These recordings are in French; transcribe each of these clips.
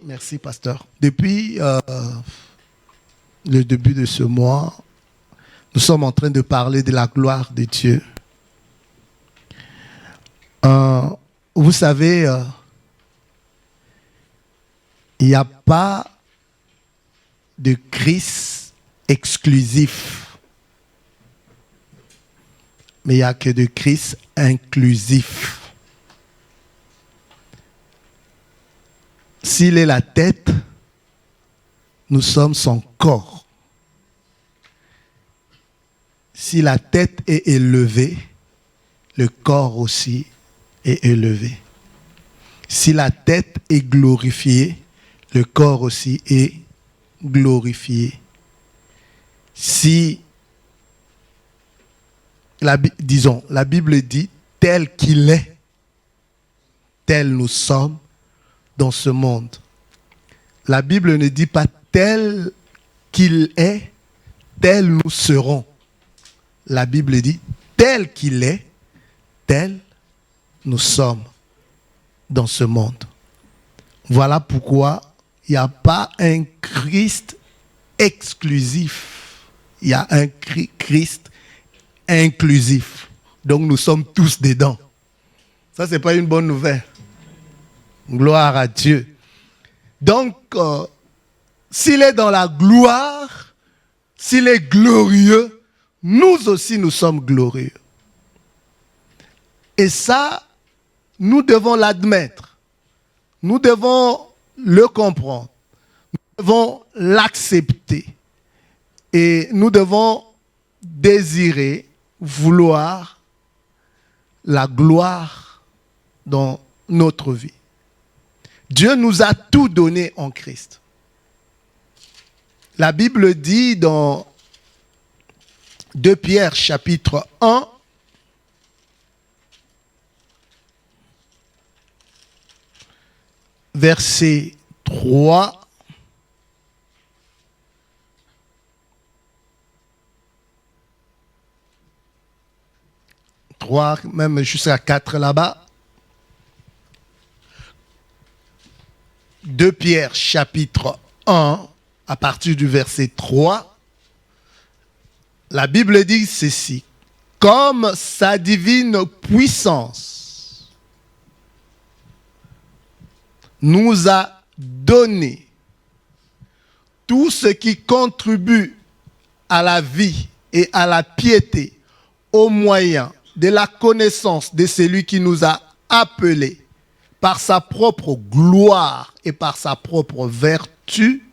Merci, pasteur. Depuis le début de ce mois, nous sommes en train de parler de la gloire de Dieu. Vous savez, il n'y a pas de Christ exclusif, mais il n'y a que de Christ inclusif. S'il est la tête, nous sommes son corps. Si la tête est élevée, le corps aussi est élevé. Si la tête est glorifiée, le corps aussi est glorifié. Si, la Bible dit, tel qu'il est, tel nous sommes dans ce monde. La Bible ne dit pas tel qu'il est, tel nous serons. La Bible dit tel qu'il est, tel nous sommes dans ce monde. Voilà pourquoi il n'y a pas un Christ exclusif. Il y a un Christ inclusif. Donc nous sommes tous dedans. Ça, ce n'est pas une bonne nouvelle. Gloire à Dieu. Donc, s'il est dans la gloire, s'il est glorieux, nous aussi nous sommes glorieux. Et ça, nous devons l'admettre. Nous devons le comprendre. Nous devons l'accepter. Et nous devons désirer, vouloir la gloire dans notre vie. Dieu nous a tout donné en Christ. La Bible dit dans 2 Pierre chapitre 1, verset 3, même jusqu'à 4 là-bas. 2 Pierre chapitre 1, à partir du verset 3, la Bible dit ceci: comme sa divine puissance nous a donné tout ce qui contribue à la vie et à la piété au moyen de la connaissance de celui qui nous a appelés par sa propre gloire et par sa propre vertu,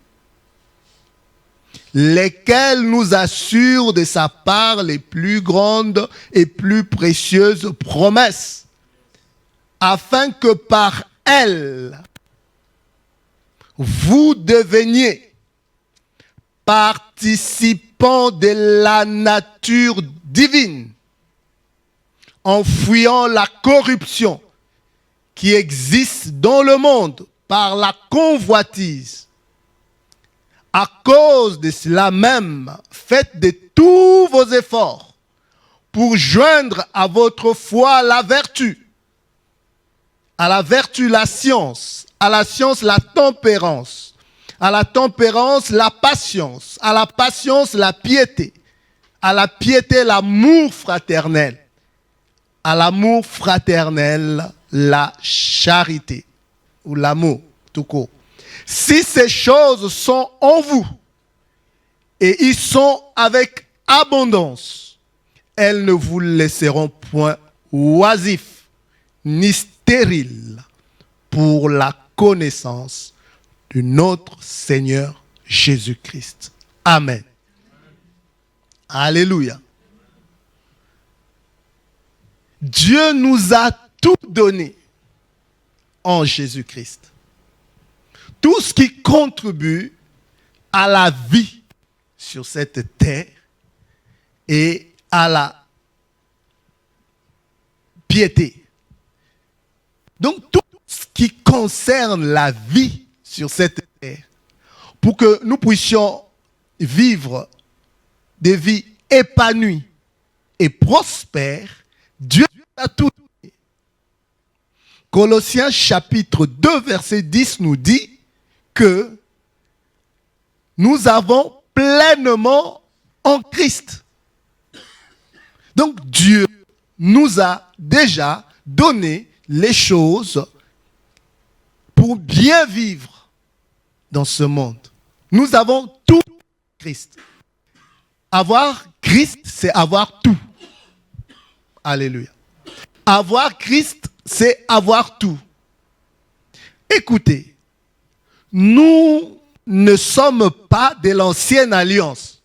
lesquels nous assurent de sa part les plus grandes et plus précieuses promesses, afin que par elles, vous deveniez participants de la nature divine, en fuyant la corruption qui existe dans le monde par la convoitise. À cause de cela même, faites de tous vos efforts pour joindre à votre foi la vertu, à la vertu la science, à la science la tempérance, à la tempérance la patience, à la patience la piété, à la piété l'amour fraternel, à l'amour fraternel la charité, ou l'amour tout court. Si ces choses sont en vous, et ils sont avec abondance, elles ne vous laisseront point oisifs, ni stériles, pour la connaissance de notre Seigneur Jésus-Christ. Amen. Alléluia. Dieu nous a tout donné en Jésus-Christ. Tout ce qui contribue à la vie sur cette terre et à la piété. Donc tout ce qui concerne la vie sur cette terre, pour que nous puissions vivre des vies épanouies et prospères, Dieu a tout donné. Colossiens chapitre 2 verset 10 nous dit que nous avons pleinement en Christ. Donc Dieu nous a déjà donné les choses pour bien vivre dans ce monde. Nous avons tout en Christ. Avoir Christ, c'est avoir tout. Alléluia. Avoir Christ, c'est avoir tout. Écoutez, nous ne sommes pas de l'ancienne alliance.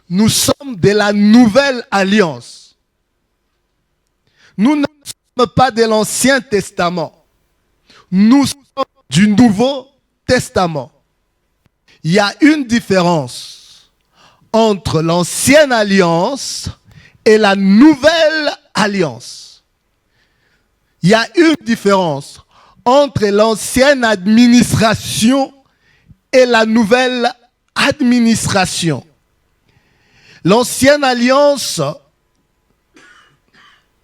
Nous sommes de la nouvelle alliance. Nous ne sommes pas de l'Ancien Testament. Nous sommes du Nouveau Testament. Il y a une différence entre l'ancienne alliance et la nouvelle alliance. Il y a une différence entre l'ancienne administration et la nouvelle administration. L'ancienne alliance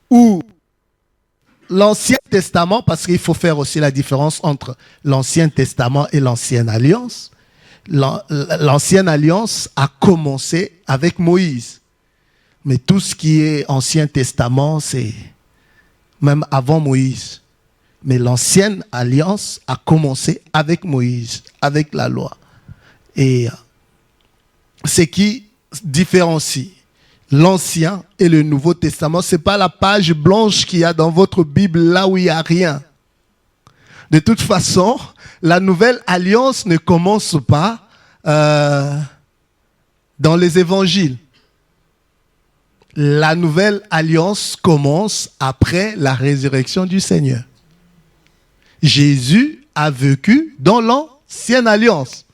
ou l'Ancien Testament, parce qu'il faut faire aussi la différence entre l'Ancien Testament et l'Ancienne Alliance. L'Ancienne Alliance a commencé avec Moïse. Mais tout ce qui est Ancien Testament, c'est même avant Moïse. Mais l'Ancienne Alliance a commencé avec Moïse, avec la loi. Et ce qui différencie l'Ancien et le Nouveau Testament, ce n'est pas la page blanche qu'il y a dans votre Bible, là où il n'y a rien. De toute façon, la Nouvelle Alliance ne commence pas dans les évangiles. La Nouvelle Alliance commence après la résurrection du Seigneur. Jésus a vécu dans l'Ancienne Alliance.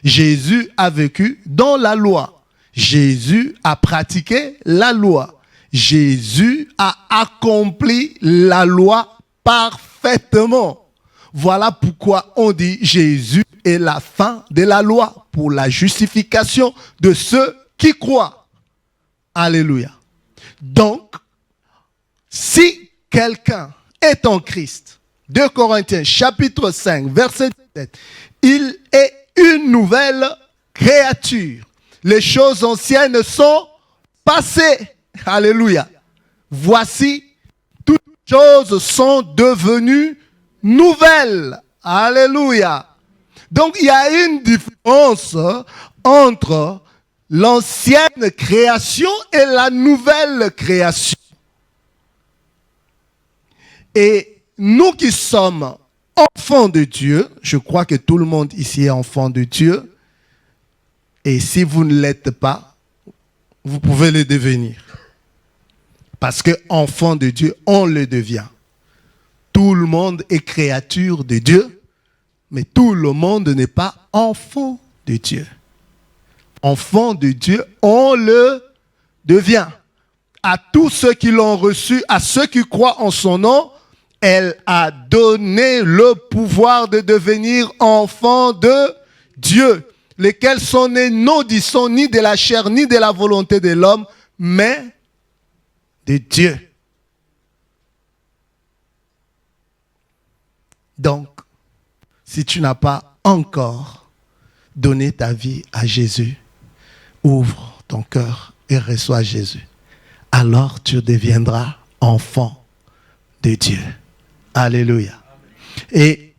Jésus a vécu dans la loi. Jésus a pratiqué la loi. Jésus a accompli la loi parfaitement. Voilà pourquoi on dit Jésus est la fin de la loi pour la justification de ceux qui croient. Alléluia. Donc, si quelqu'un est en Christ, 2 Corinthiens chapitre 5, verset 17, il est une nouvelle créature. Les choses anciennes sont passées. Alléluia. Voici, toutes choses sont devenues nouvelles. Alléluia. Donc, il y a une différence entre l'ancienne création et la nouvelle création. Et nous qui sommes enfants de Dieu, je crois que tout le monde ici est enfant de Dieu, et si vous ne l'êtes pas, vous pouvez le devenir. Parce que enfant de Dieu, on le devient. Tout le monde est créature de Dieu, mais tout le monde n'est pas enfant de Dieu. Enfant de Dieu, on le devient. À tous ceux qui l'ont reçu, à ceux qui croient en son nom, elle a donné le pouvoir de devenir enfants de Dieu, lesquels sont nés non sont ni de la chair, ni de la volonté de l'homme, mais de Dieu. Donc, si tu n'as pas encore donné ta vie à Jésus, ouvre ton cœur et reçois Jésus. Alors tu deviendras enfant de Dieu. Alléluia. Et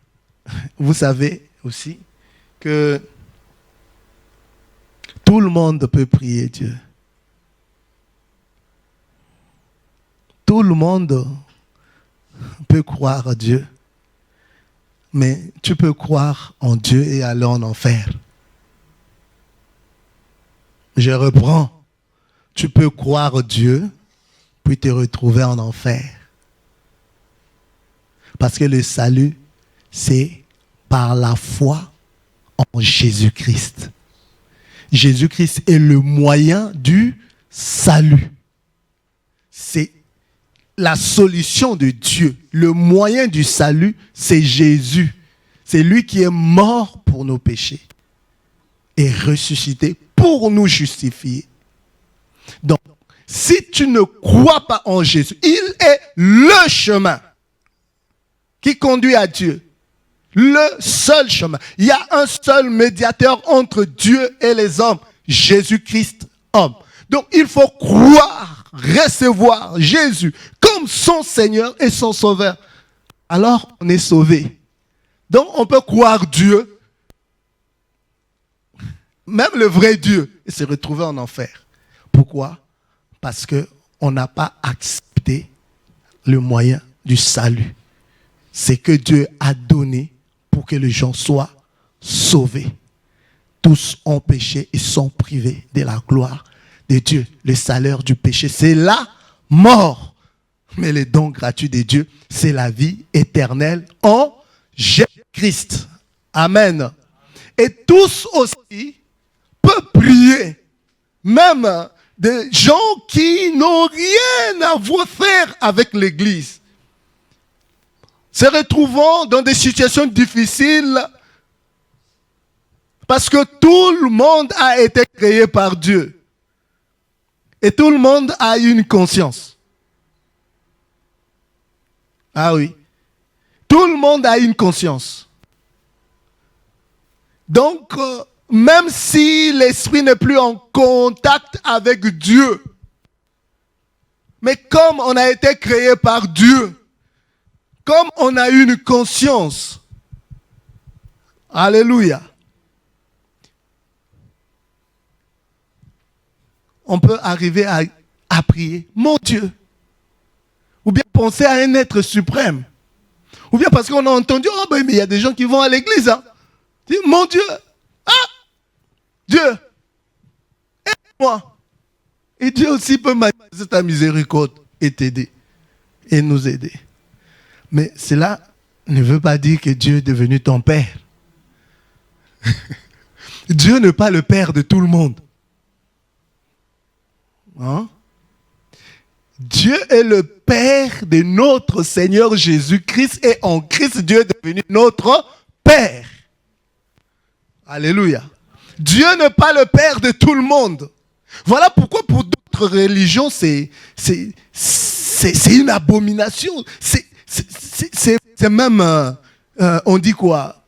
vous savez aussi que tout le monde peut prier Dieu. Tout le monde peut croire à Dieu. Mais tu peux croire en Dieu et aller en enfer. Je reprends. Tu peux croire en Dieu, puis te retrouver en enfer. Parce que le salut, c'est par la foi en Jésus-Christ. Jésus-Christ est le moyen du salut. C'est la solution de Dieu. Le moyen du salut, c'est Jésus. C'est lui qui est mort pour nos péchés et ressuscité pour nous justifier. Donc, si tu ne crois pas en Jésus, il est le chemin qui conduit à Dieu. le seul chemin. Il y a un seul médiateur entre Dieu et les hommes, Jésus-Christ, homme. Donc il faut croire, recevoir Jésus comme son Seigneur et son Sauveur. Alors on est sauvé. Donc on peut croire Dieu, même le vrai Dieu, et se retrouver en enfer. Pourquoi? Parce qu'on n'a pas accepté le moyen du salut. C'est que Dieu a donné pour que les gens soient sauvés. Tous ont péché et sont privés de la gloire de Dieu. Le salaire du péché, c'est la mort. Mais le don gratuit de Dieu, c'est la vie éternelle en Jésus-Christ. Amen. Et tous aussi peuvent prier. Même des gens qui n'ont rien à faire avec l'Église. Se retrouvant dans des situations difficiles parce que tout le monde a été créé par Dieu. Et tout le monde a une conscience. Ah oui. Tout le monde a une conscience. Donc, même si l'esprit n'est plus en contact avec Dieu, mais comme on a été créé par Dieu, comme on a une conscience, alléluia, on peut arriver à prier, mon Dieu, ou bien penser à un être suprême, ou bien parce qu'on a entendu, oh ben mais il y a des gens qui vont à l'église, hein. Dis, mon Dieu, ah, Dieu, aide-moi. Et Dieu aussi peut manifester ta miséricorde et t'aider, et nous aider. Mais cela ne veut pas dire que Dieu est devenu ton père. Dieu n'est pas le père de tout le monde. Hein? Dieu est le père de notre Seigneur Jésus-Christ et en Christ, Dieu est devenu notre père. Alléluia. Dieu n'est pas le père de tout le monde. Voilà pourquoi pour d'autres religions, c'est une abomination. C'est même, on dit quoi?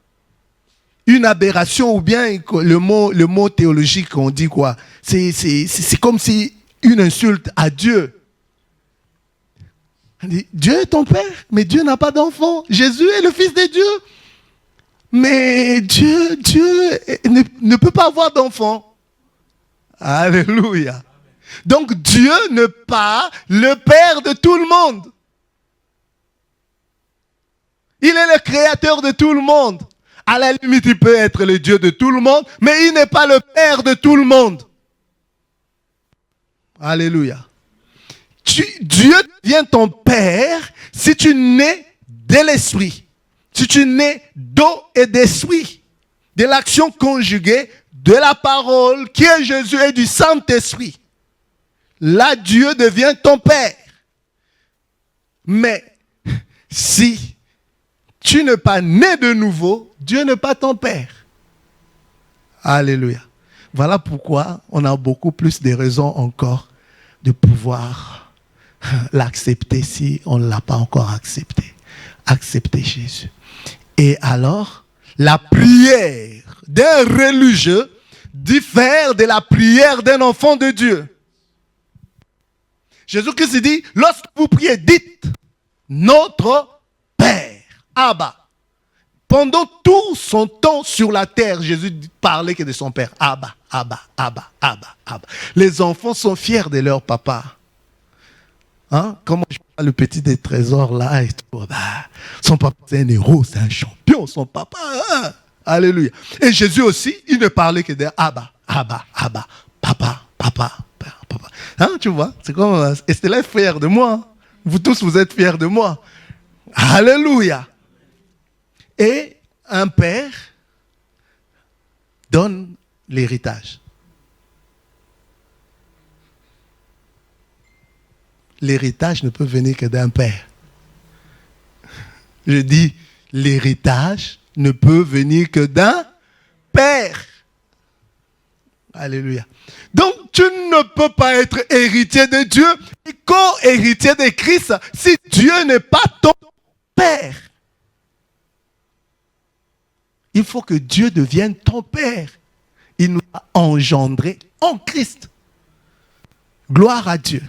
Une aberration ou bien le mot théologique, on dit quoi? C'est comme si une insulte à Dieu. On dit, Dieu est ton père, mais Dieu n'a pas d'enfant. Jésus est le fils de Dieu. Mais Dieu ne peut pas avoir d'enfant. Alléluia. Donc Dieu n'est pas le père de tout le monde. Il est le créateur de tout le monde. À la limite, il peut être le Dieu de tout le monde, mais il n'est pas le père de tout le monde. Alléluia. Dieu devient ton père si tu nais de l'esprit. Si tu nais d'eau et d'esprit. De l'action conjuguée de la parole qui est Jésus et du Saint-Esprit. Là, Dieu devient ton père. Mais si tu n'es pas né de nouveau, Dieu n'est pas ton père. Alléluia. Voilà pourquoi on a beaucoup plus de raisons encore de pouvoir l'accepter si on ne l'a pas encore accepté. Accepter Jésus. Et alors, la prière d'un religieux diffère de la prière d'un enfant de Dieu. Jésus-Christ dit, lorsque vous priez, dites notre Père, Abba. Pendant tout son temps sur la terre, Jésus parlait que de son Père, Abba, Abba, Abba, Abba, Abba. Les enfants sont fiers de leur papa. Hein? Comment je vois le petit des trésors là et tout. Bah, son papa c'est un héros, c'est un champion, son papa. Hein? Alléluia. Et Jésus aussi, il ne parlait que de Abba, Abba, Abba, papa, papa, papa. Hein, tu vois, c'est comme Estella est fière de moi. Vous tous, vous êtes fiers de moi. Alléluia. Et un père donne l'héritage. L'héritage ne peut venir que d'un père. Je dis, l'héritage ne peut venir que d'un père. Alléluia. Donc, tu ne peux pas être héritier de Dieu et co-héritier de Christ si Dieu n'est pas ton père. il faut que Dieu devienne ton Père. Il nous a engendrés en Christ. Gloire à Dieu.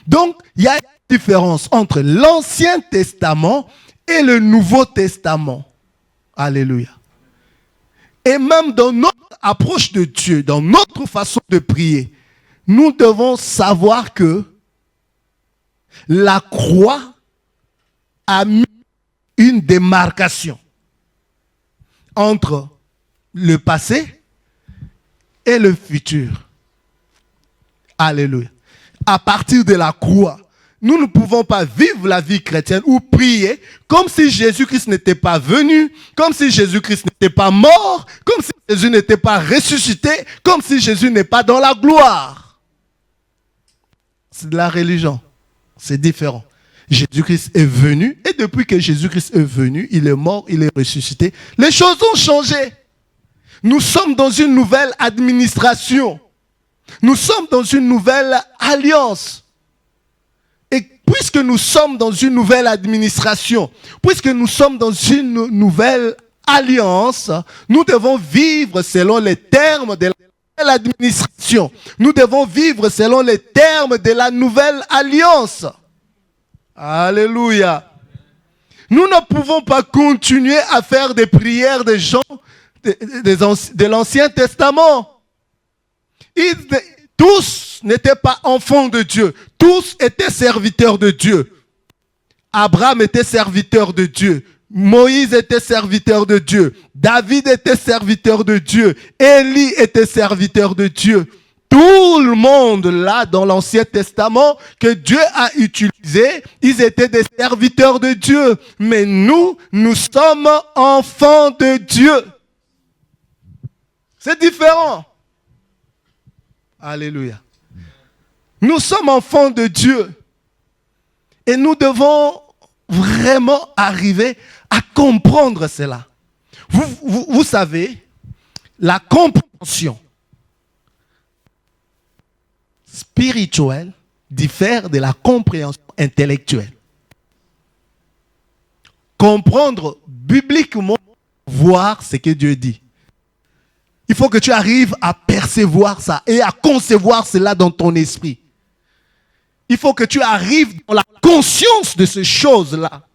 Donc, il y a une différence entre l'Ancien Testament et le Nouveau Testament. Alléluia. Et même dans notre approche de Dieu, dans notre façon de prier, nous devons savoir que la croix a mis une démarcation entre le passé et le futur. Alléluia. À partir de la croix, nous ne pouvons pas vivre la vie chrétienne ou prier comme si Jésus-Christ n'était pas venu, comme si Jésus-Christ n'était pas mort, comme si Jésus n'était pas ressuscité, comme si Jésus n'est pas dans la gloire. C'est de la religion. C'est différent. Jésus-Christ est venu et depuis que Jésus-Christ est venu, il est mort, il est ressuscité. Les choses ont changé. Nous sommes dans une nouvelle administration. Nous sommes dans une nouvelle alliance. Et puisque nous sommes dans une nouvelle administration, puisque nous sommes dans une nouvelle alliance, nous devons vivre selon les termes de la nouvelle administration. Nous devons vivre selon les termes de la nouvelle alliance. Alléluia. Nous ne pouvons pas continuer à faire des prières des gens de l'Ancien Testament. Tous n'étaient pas enfants de Dieu. Tous étaient serviteurs de Dieu. Abraham était serviteur de Dieu. Moïse était serviteur de Dieu. David était serviteur de Dieu. Élie était serviteur de Dieu. Tout le monde là dans l'Ancien Testament que Dieu a utilisé, ils étaient des serviteurs de Dieu. Mais nous sommes enfants de Dieu. C'est différent. Alléluia. Nous sommes enfants de Dieu. Et nous devons vraiment arriver à comprendre cela. Vous savez, la compréhension spirituelle diffère de la compréhension intellectuelle. Comprendre bibliquement, voir ce que Dieu dit. Il faut que tu arrives à percevoir ça et à concevoir cela dans ton esprit. Il faut que tu arrives dans la conscience de ces choses-là.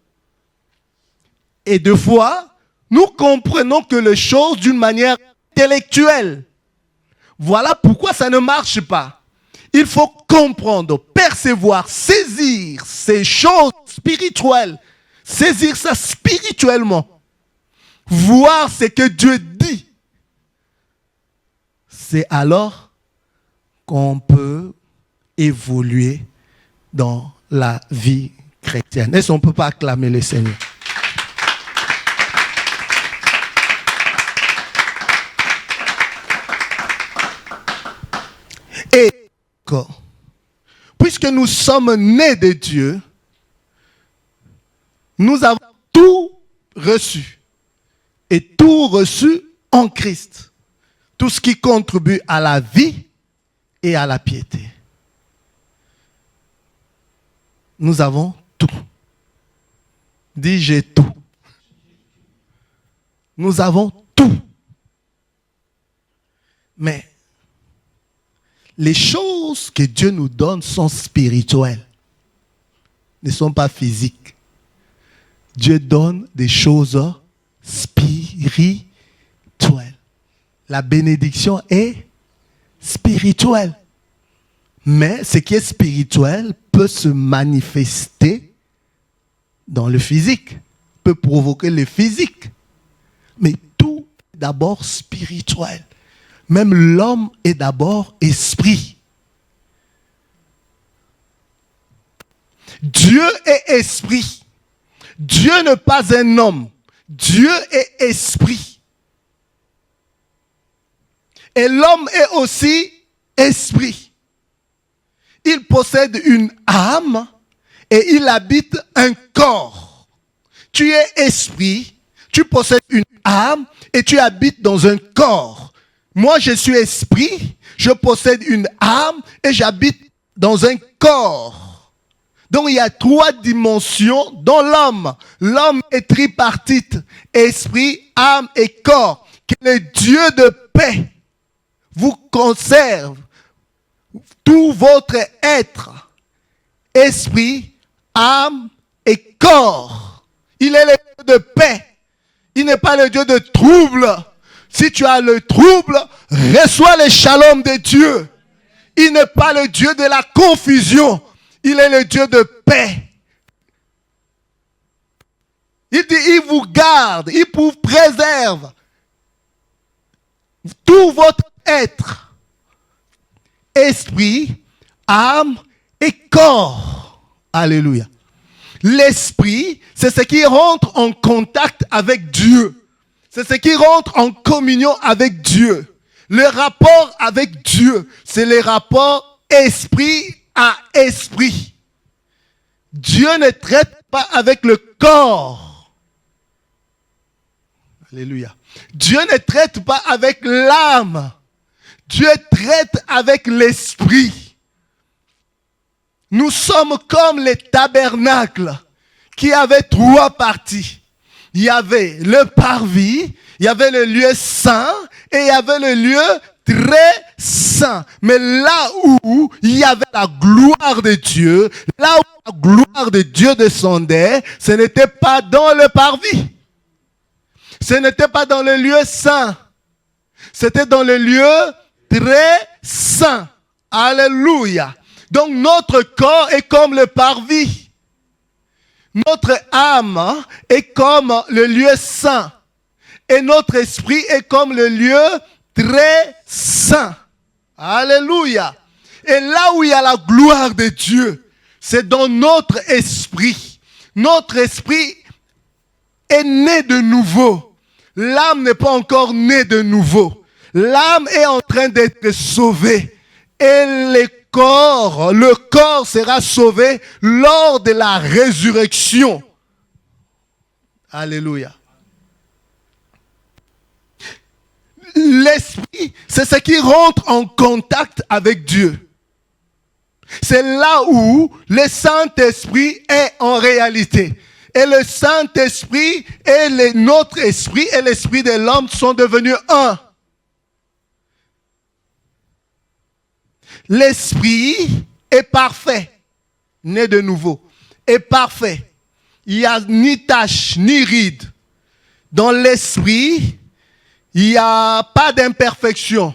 Et des fois, nous comprenons que les choses d'une manière intellectuelle. Voilà pourquoi ça ne marche pas. Il faut comprendre, percevoir, saisir ces choses spirituelles. Saisir ça spirituellement. Voir ce que Dieu dit. C'est alors qu'on peut évoluer dans la vie chrétienne. Est-ce qu'on ne peut pas acclamer le Seigneur? Et puisque nous sommes nés de Dieu, nous avons tout reçu. Et tout reçu en Christ. Tout ce qui contribue à la vie et à la piété. Nous avons tout. Dis, j'ai tout. Nous avons tout. Mais les choses que Dieu nous donne sont spirituelles. Ne sont pas physiques. Dieu donne des choses spirituelles. La bénédiction est spirituelle. Mais ce qui est spirituel peut se manifester dans le physique, peut provoquer le physique. Mais tout est d'abord spirituel. Même l'homme est d'abord esprit. Dieu est esprit. Dieu n'est pas un homme. Dieu est esprit. Et l'homme est aussi esprit. Il possède une âme et il habite un corps. Tu es esprit, tu possèdes une âme et tu habites dans un corps. Moi, je suis esprit, je possède une âme et j'habite dans un corps. Donc il y a 3 dimensions dans l'homme. L'homme est tripartite, esprit, âme et corps. Que le Dieu de paix vous conserve tout votre être, esprit, âme et corps. Il est le Dieu de paix. Il n'est pas le Dieu de trouble. Si tu as le trouble, reçois le shalom de Dieu. Il n'est pas le Dieu de la confusion. Il est le Dieu de paix. Il dit, il vous garde, il vous préserve. Tout votre être, esprit, âme et corps. Alléluia. L'esprit, c'est ce qui rentre en contact avec Dieu. C'est ce qui rentre en communion avec Dieu. Le rapport avec Dieu, c'est le rapport esprit à esprit. Dieu ne traite pas avec le corps. Alléluia. Dieu ne traite pas avec l'âme. Dieu traite avec l'esprit. Nous sommes comme les tabernacles qui avaient 3 parties. Il y avait le parvis, il y avait le lieu saint et il y avait le lieu très saint. Mais là où il y avait la gloire de Dieu, là où la gloire de Dieu descendait, ce n'était pas dans le parvis. Ce n'était pas dans le lieu saint. C'était dans le lieu très saint. Alléluia. Donc notre corps est comme le parvis. Notre âme est comme le lieu saint. Et notre esprit est comme le lieu très saint. Alléluia. Et là où il y a la gloire de Dieu, c'est dans notre esprit. Notre esprit est né de nouveau. L'âme n'est pas encore née de nouveau. L'âme est en train d'être sauvée. Et le corps sera sauvé lors de la résurrection. Alléluia. L'esprit, c'est ce qui rentre en contact avec Dieu. C'est là où le Saint-Esprit est en réalité. Et le Saint-Esprit et notre esprit et l'esprit de l'homme sont devenus un. L'esprit est parfait, né de nouveau, est parfait. Il n'y a ni tache, ni ride. Dans l'esprit, il n'y a pas d'imperfection.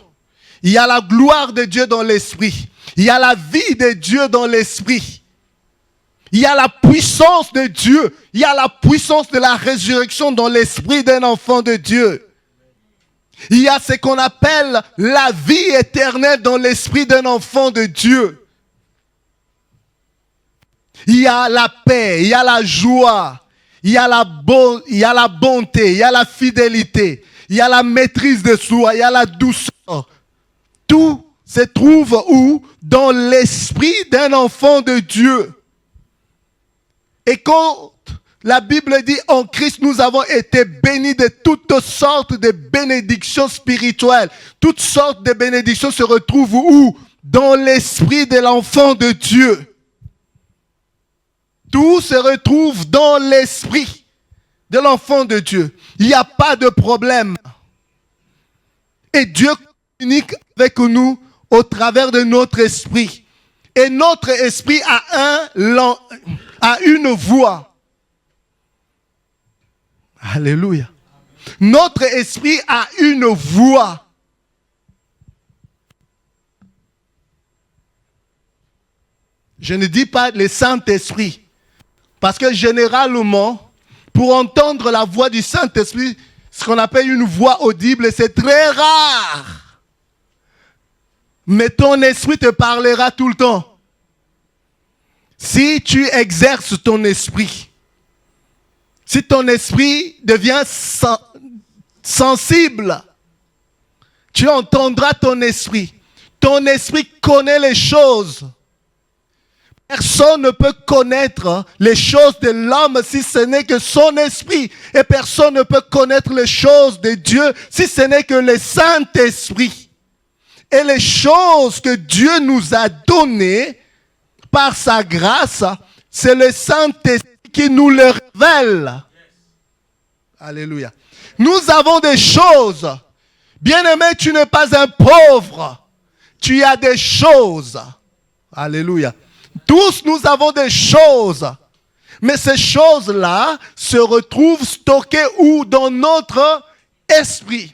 Il y a la gloire de Dieu dans l'esprit. Il y a la vie de Dieu dans l'esprit. Il y a la puissance de Dieu. Il y a la puissance de la résurrection dans l'esprit d'un enfant de Dieu. Il y a ce qu'on appelle la vie éternelle dans l'esprit d'un enfant de Dieu. Il y a la paix, il y a la joie, il y a la bonté, il y a la fidélité, il y a la maîtrise de soi, il y a la douceur. Tout se trouve où? Dans l'esprit d'un enfant de Dieu. Et quand la Bible dit en Christ, nous avons été bénis de toutes sortes de bénédictions spirituelles. Toutes sortes de bénédictions se retrouvent où? Dans l'esprit de l'enfant de Dieu. Tout se retrouve dans l'esprit de l'enfant de Dieu. Il n'y a pas de problème. Et Dieu communique avec nous au travers de notre esprit. Et notre esprit a une voix. Alléluia. Notre esprit a une voix. Je ne dis pas le Saint-Esprit. Parce que généralement, pour entendre la voix du Saint-Esprit, ce qu'on appelle une voix audible, c'est très rare. Mais ton esprit te parlera tout le temps. Si tu exerces ton esprit, si ton esprit devient sensible, tu entendras ton esprit. Ton esprit connaît les choses. Personne ne peut connaître les choses de l'homme si ce n'est que son esprit. Et personne ne peut connaître les choses de Dieu si ce n'est que le Saint-Esprit. Et les choses que Dieu nous a données par sa grâce c'est le Saint-Esprit qui nous le révèle. Alléluia. Nous avons des choses. Bien-aimé, tu n'es pas un pauvre. Tu as des choses. Alléluia. Tous nous avons des choses. Mais ces choses-là se retrouvent stockées où? Dans notre esprit.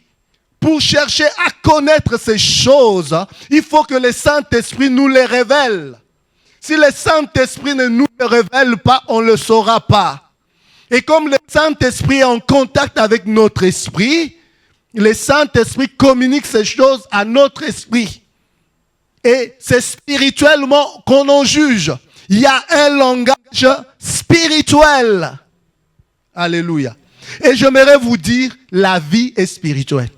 Pour chercher à connaître ces choses, il faut que le Saint-Esprit nous les révèle. Si le Saint-Esprit ne nous le révèle pas, on ne le saura pas. Et comme le Saint-Esprit est en contact avec notre esprit, le Saint-Esprit communique ces choses à notre esprit. Et c'est spirituellement qu'on en juge. Il y a un langage spirituel. Alléluia. Et j'aimerais vous dire, la vie est spirituelle.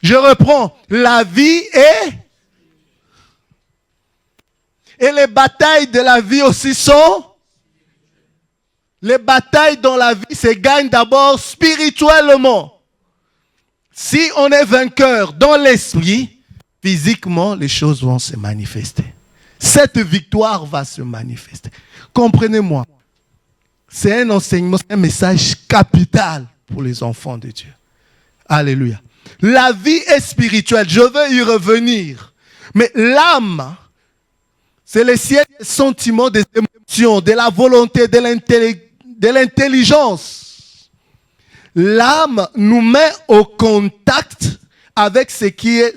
Je reprends. La vie est... Et les batailles de la vie aussi sont... Les batailles dans la vie se gagnent d'abord spirituellement. Si on est vainqueur dans l'esprit, physiquement, les choses vont se manifester. Cette victoire va se manifester. Comprenez-moi. C'est un enseignement, c'est un message capital pour les enfants de Dieu. Alléluia. La vie est spirituelle. Je veux y revenir. Mais l'âme, c'est le ciel des sentiments, des émotions, de la volonté, de l'intelligence. L'âme nous met au contact avec ce qui est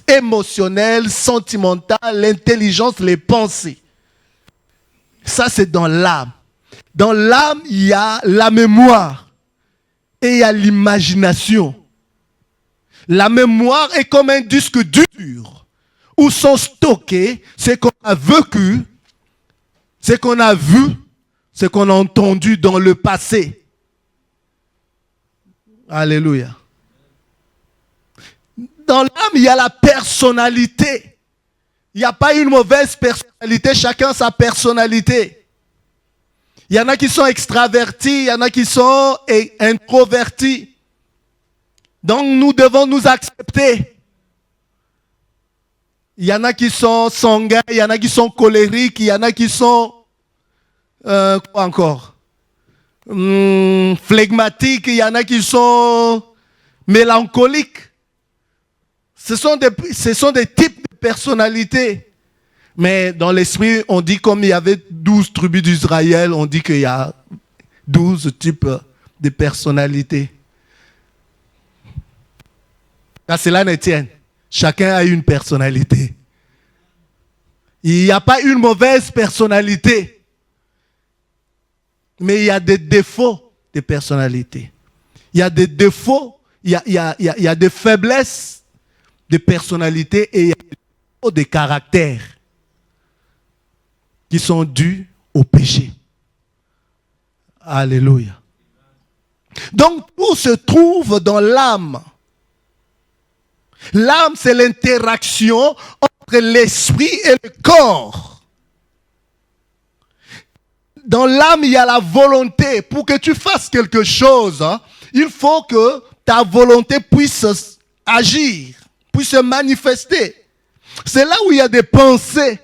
émotionnel, sentimental, l'intelligence, les pensées. Ça, c'est dans l'âme. Dans l'âme, il y a la mémoire et il y a l'imagination. La mémoire est comme un disque dur où sont stockés ce qu'on a vécu, ce qu'on a vu, ce qu'on a entendu dans le passé. Alléluia. Dans l'âme, il y a la personnalité. Il n'y a pas une mauvaise personnalité, chacun a sa personnalité. Il y en a qui sont extravertis, il y en a qui sont introvertis. Donc nous devons nous accepter. Il y en a qui sont sanguins, il y en a qui sont colériques, il y en a qui sont... quoi encore? Flegmatiques, il y en a qui sont mélancoliques. Ce sont des types de personnalités. Mais dans l'esprit, on dit comme il y avait 12 tribus d'Israël, on dit qu'il y a 12 types de personnalités. À cela ne tienne. Chacun a une personnalité. Il n'y a pas une mauvaise personnalité. Mais il y a des défauts de personnalité. Il y a des défauts, il y a des faiblesses de personnalité et il y a des défauts de caractère qui sont dus au péché. Alléluia. Donc tout se trouve dans l'âme. L'âme, c'est l'interaction entre l'esprit et le corps. Dans l'âme, il y a la volonté. Pour que tu fasses quelque chose, il faut que ta volonté puisse agir, puisse se manifester. C'est là où il y a des pensées.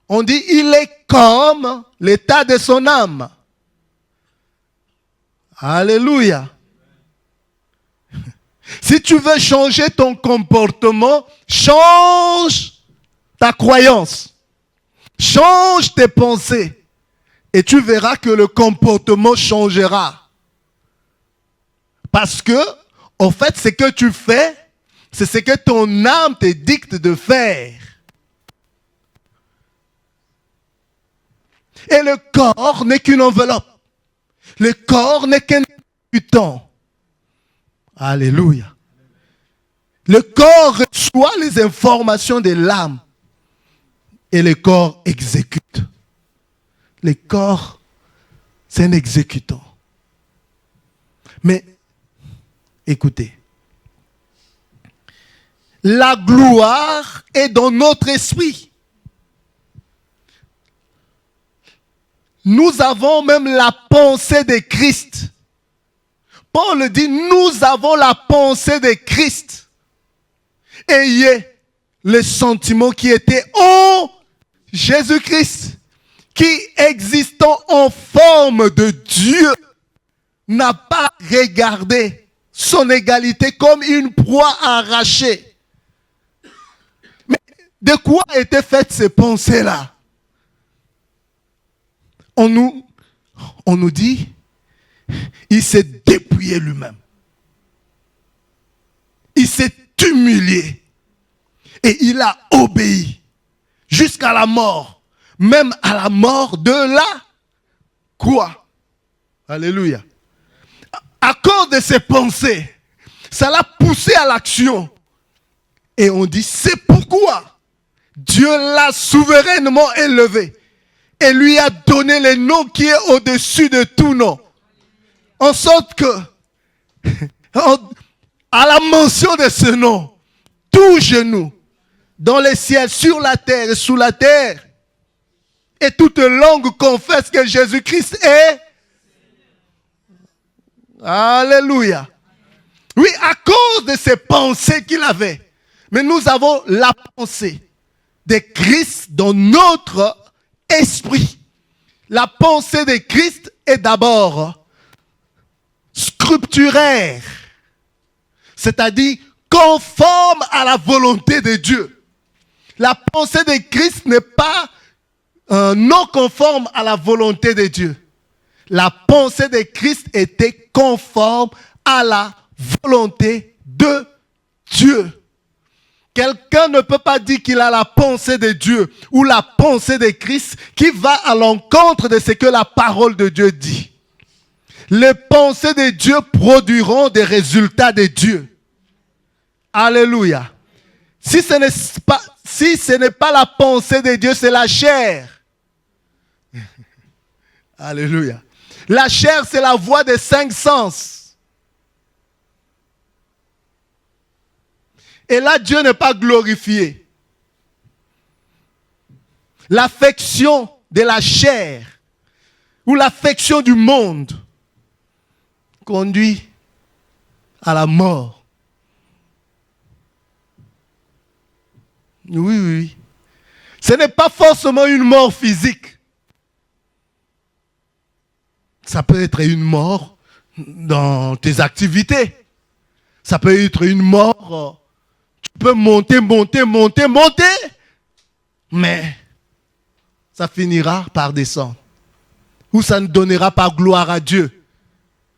On dit, il est comme l'état de son âme. Alléluia. Si tu veux changer ton comportement, change ta croyance. Change tes pensées. Et tu verras que le comportement changera. Parce que, en fait, ce que tu fais, c'est ce que ton âme te dicte de faire. Et le corps n'est qu'une enveloppe. Le corps n'est qu'un exécutant. Alléluia. Le corps reçoit les informations de l'âme. Et le corps exécute. Le corps, c'est un exécutant. Mais, écoutez. La gloire est dans notre esprit. Nous avons même la pensée de Christ. Paul dit, nous avons la pensée de Christ. Ayez le sentiment qui était en Jésus-Christ, qui existant en forme de Dieu, n'a pas regardé son égalité comme une proie arrachée. Mais de quoi étaient faites ces pensées-là? On nous dit, il s'est dépouillé lui-même. Il s'est humilié. Et il a obéi jusqu'à la mort. Même à la mort de la croix. Alléluia. À cause de ses pensées, ça l'a poussé à l'action. Et on dit, c'est pourquoi Dieu l'a souverainement élevé et lui a donné le nom qui est au-dessus de tout nom. En sorte que, à la mention de ce nom, tout genou, dans les ciels, sur la terre et sous la terre, et toute langue confesse que Jésus-Christ est. Alléluia. Oui, à cause de ces pensées qu'il avait. Mais nous avons la pensée de Christ dans notre esprit. La pensée de Christ est d'abord scripturaire, c'est-à-dire conforme à la volonté de Dieu. La pensée de Christ n'est pas non conforme à la volonté de Dieu. La pensée de Christ était conforme à la volonté de Dieu. Quelqu'un ne peut pas dire qu'il a la pensée de Dieu ou la pensée de Christ qui va à l'encontre de ce que la parole de Dieu dit. Les pensées de Dieu produiront des résultats de Dieu. Alléluia. Si ce n'est pas la pensée de Dieu, c'est la chair. Alléluia. La chair, c'est la voie des 5 sens. Et là, Dieu n'est pas glorifié. L'affection de la chair ou l'affection du monde conduit à la mort. Oui, oui. Ce n'est pas forcément une mort physique. Ça peut être une mort dans tes activités. Ça peut être une mort, tu peux monter, mais ça finira par descendre. Ou ça ne donnera pas gloire à Dieu.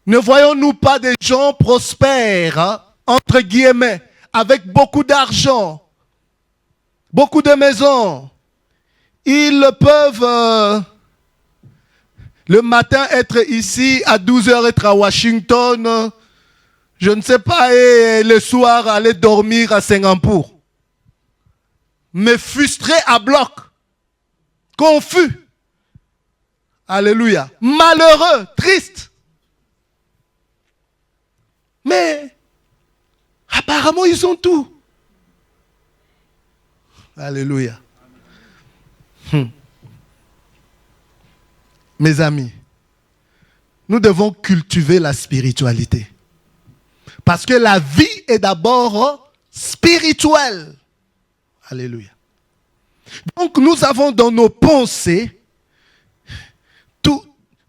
Ne voyons-nous pas des gens prospères, hein, entre guillemets, avec beaucoup d'argent, beaucoup de maisons. Ils peuvent le matin être ici, à 12h être à Washington, je ne sais pas, et le soir aller dormir à Singapour. Mais frustrés à bloc, confus. Alléluia. Malheureux, tristes. Mais apparemment, ils ont tout. Alléluia. Mes amis, nous devons cultiver la spiritualité. Parce que la vie est d'abord spirituelle. Alléluia. Donc nous avons dans nos pensées,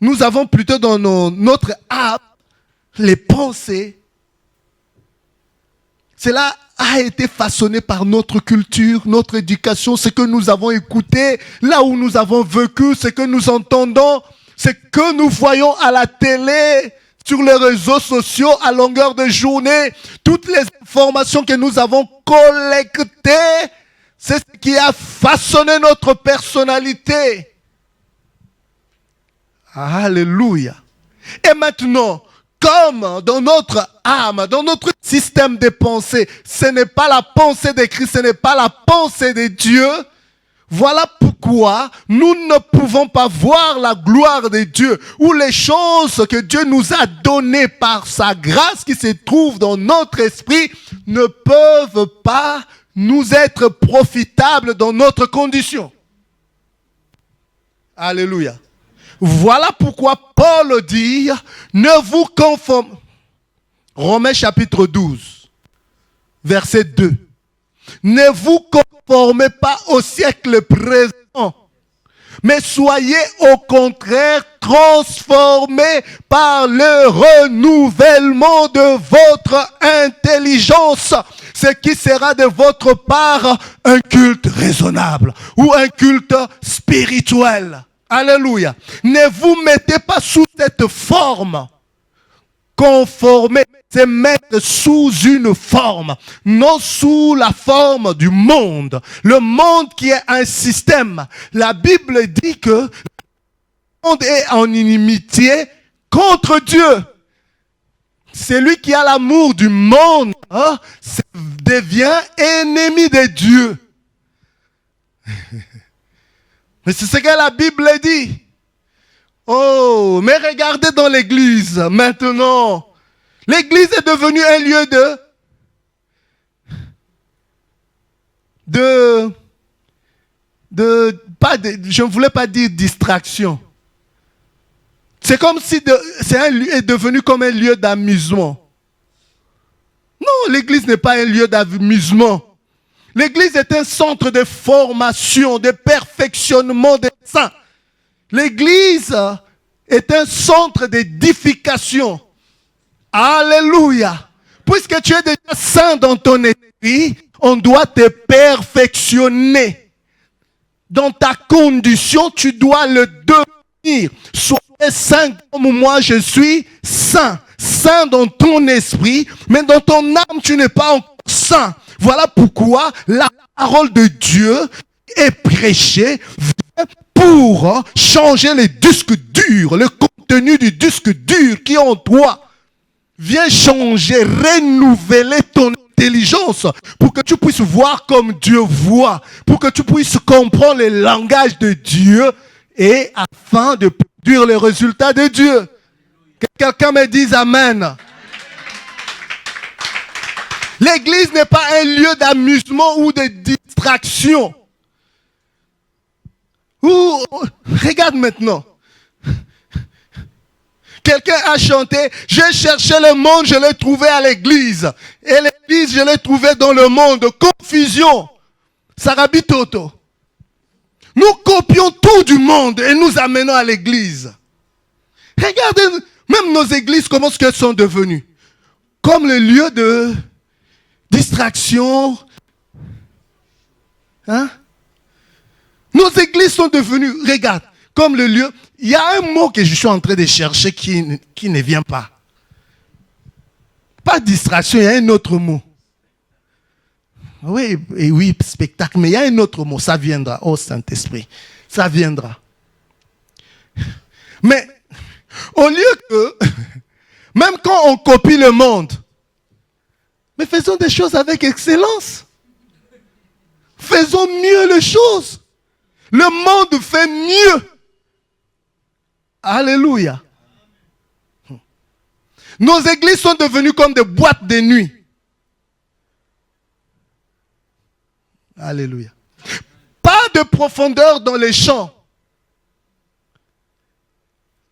nous avons plutôt dans notre âme, les pensées. Cela a été façonné par notre culture, notre éducation, ce que nous avons écouté, là où nous avons vécu, ce que nous entendons, ce que nous voyons à la télé, sur les réseaux sociaux à longueur de journée, toutes les informations que nous avons collectées, c'est ce qui a façonné notre personnalité. Alléluia. Et maintenant, comme dans notre âme, dans notre système de pensée, ce n'est pas la pensée de Christ, ce n'est pas la pensée de Dieu. Voilà pourquoi nous ne pouvons pas voir la gloire de Dieu ou les choses que Dieu nous a données par sa grâce qui se trouve dans notre esprit ne peuvent pas nous être profitables dans notre condition. Alléluia. Voilà pourquoi Paul dit, ne vous conformez. Romains chapitre 12, verset 2. Ne vous conformez pas au siècle présent, ans. Mais soyez au contraire transformés par le renouvellement de votre intelligence, ce qui sera de votre part un culte raisonnable ou un culte spirituel. Alléluia. Ne vous mettez pas sous cette forme. Conformer, c'est mettre sous une forme, non sous la forme du monde. Le monde qui est un système. La Bible dit que le monde est en inimitié contre Dieu. Celui qui a l'amour du monde devient ennemi de Dieu. Mais c'est ce que la Bible dit. Oh, mais regardez dans l'église maintenant. L'église est devenue un lieu je ne voulais pas dire distraction. C'est comme si est devenu comme un lieu d'amusement. Non, l'église n'est pas un lieu d'amusement. L'église est un centre de formation, de perfectionnement des saints. L'église est un centre d'édification. Alléluia. Puisque tu es déjà saint dans ton esprit, on doit te perfectionner. Dans ta condition, tu dois le devenir. Soyez saint comme moi je suis saint. Saint dans ton esprit, mais dans ton âme, tu n'es pas encore saint. Voilà pourquoi la parole de Dieu est prêchée pour changer les disques durs, le contenu du disque dur qui est en toi. Viens changer, renouveler ton intelligence pour que tu puisses voir comme Dieu voit, pour que tu puisses comprendre le langage de Dieu et afin de produire les résultats de Dieu. Que quelqu'un me dise Amen. L'église n'est pas un lieu d'amusement ou de distraction. Regarde maintenant. Quelqu'un a chanté, j'ai cherché le monde, je l'ai trouvé à l'église. Et l'église, je l'ai trouvé dans le monde. Confusion. Sarabi Toto. Nous copions tout du monde et nous amenons à l'église. Regardez, même nos églises, comment est-ce qu'elles sont devenues? Comme le lieu de distraction. Hein? Nos églises sont devenues, regarde, comme le lieu. Il y a un mot que je suis en train de chercher qui ne vient pas. Pas distraction, il y a un autre mot. Oui, et oui, spectacle, mais il y a un autre mot, ça viendra. Oh Saint-Esprit, ça viendra. Mais au lieu que, même quand on copie le monde, mais faisons des choses avec excellence. Faisons mieux les choses. Le monde fait mieux. Alléluia. Nos églises sont devenues comme des boîtes de nuit. Alléluia. Pas de profondeur dans les chants.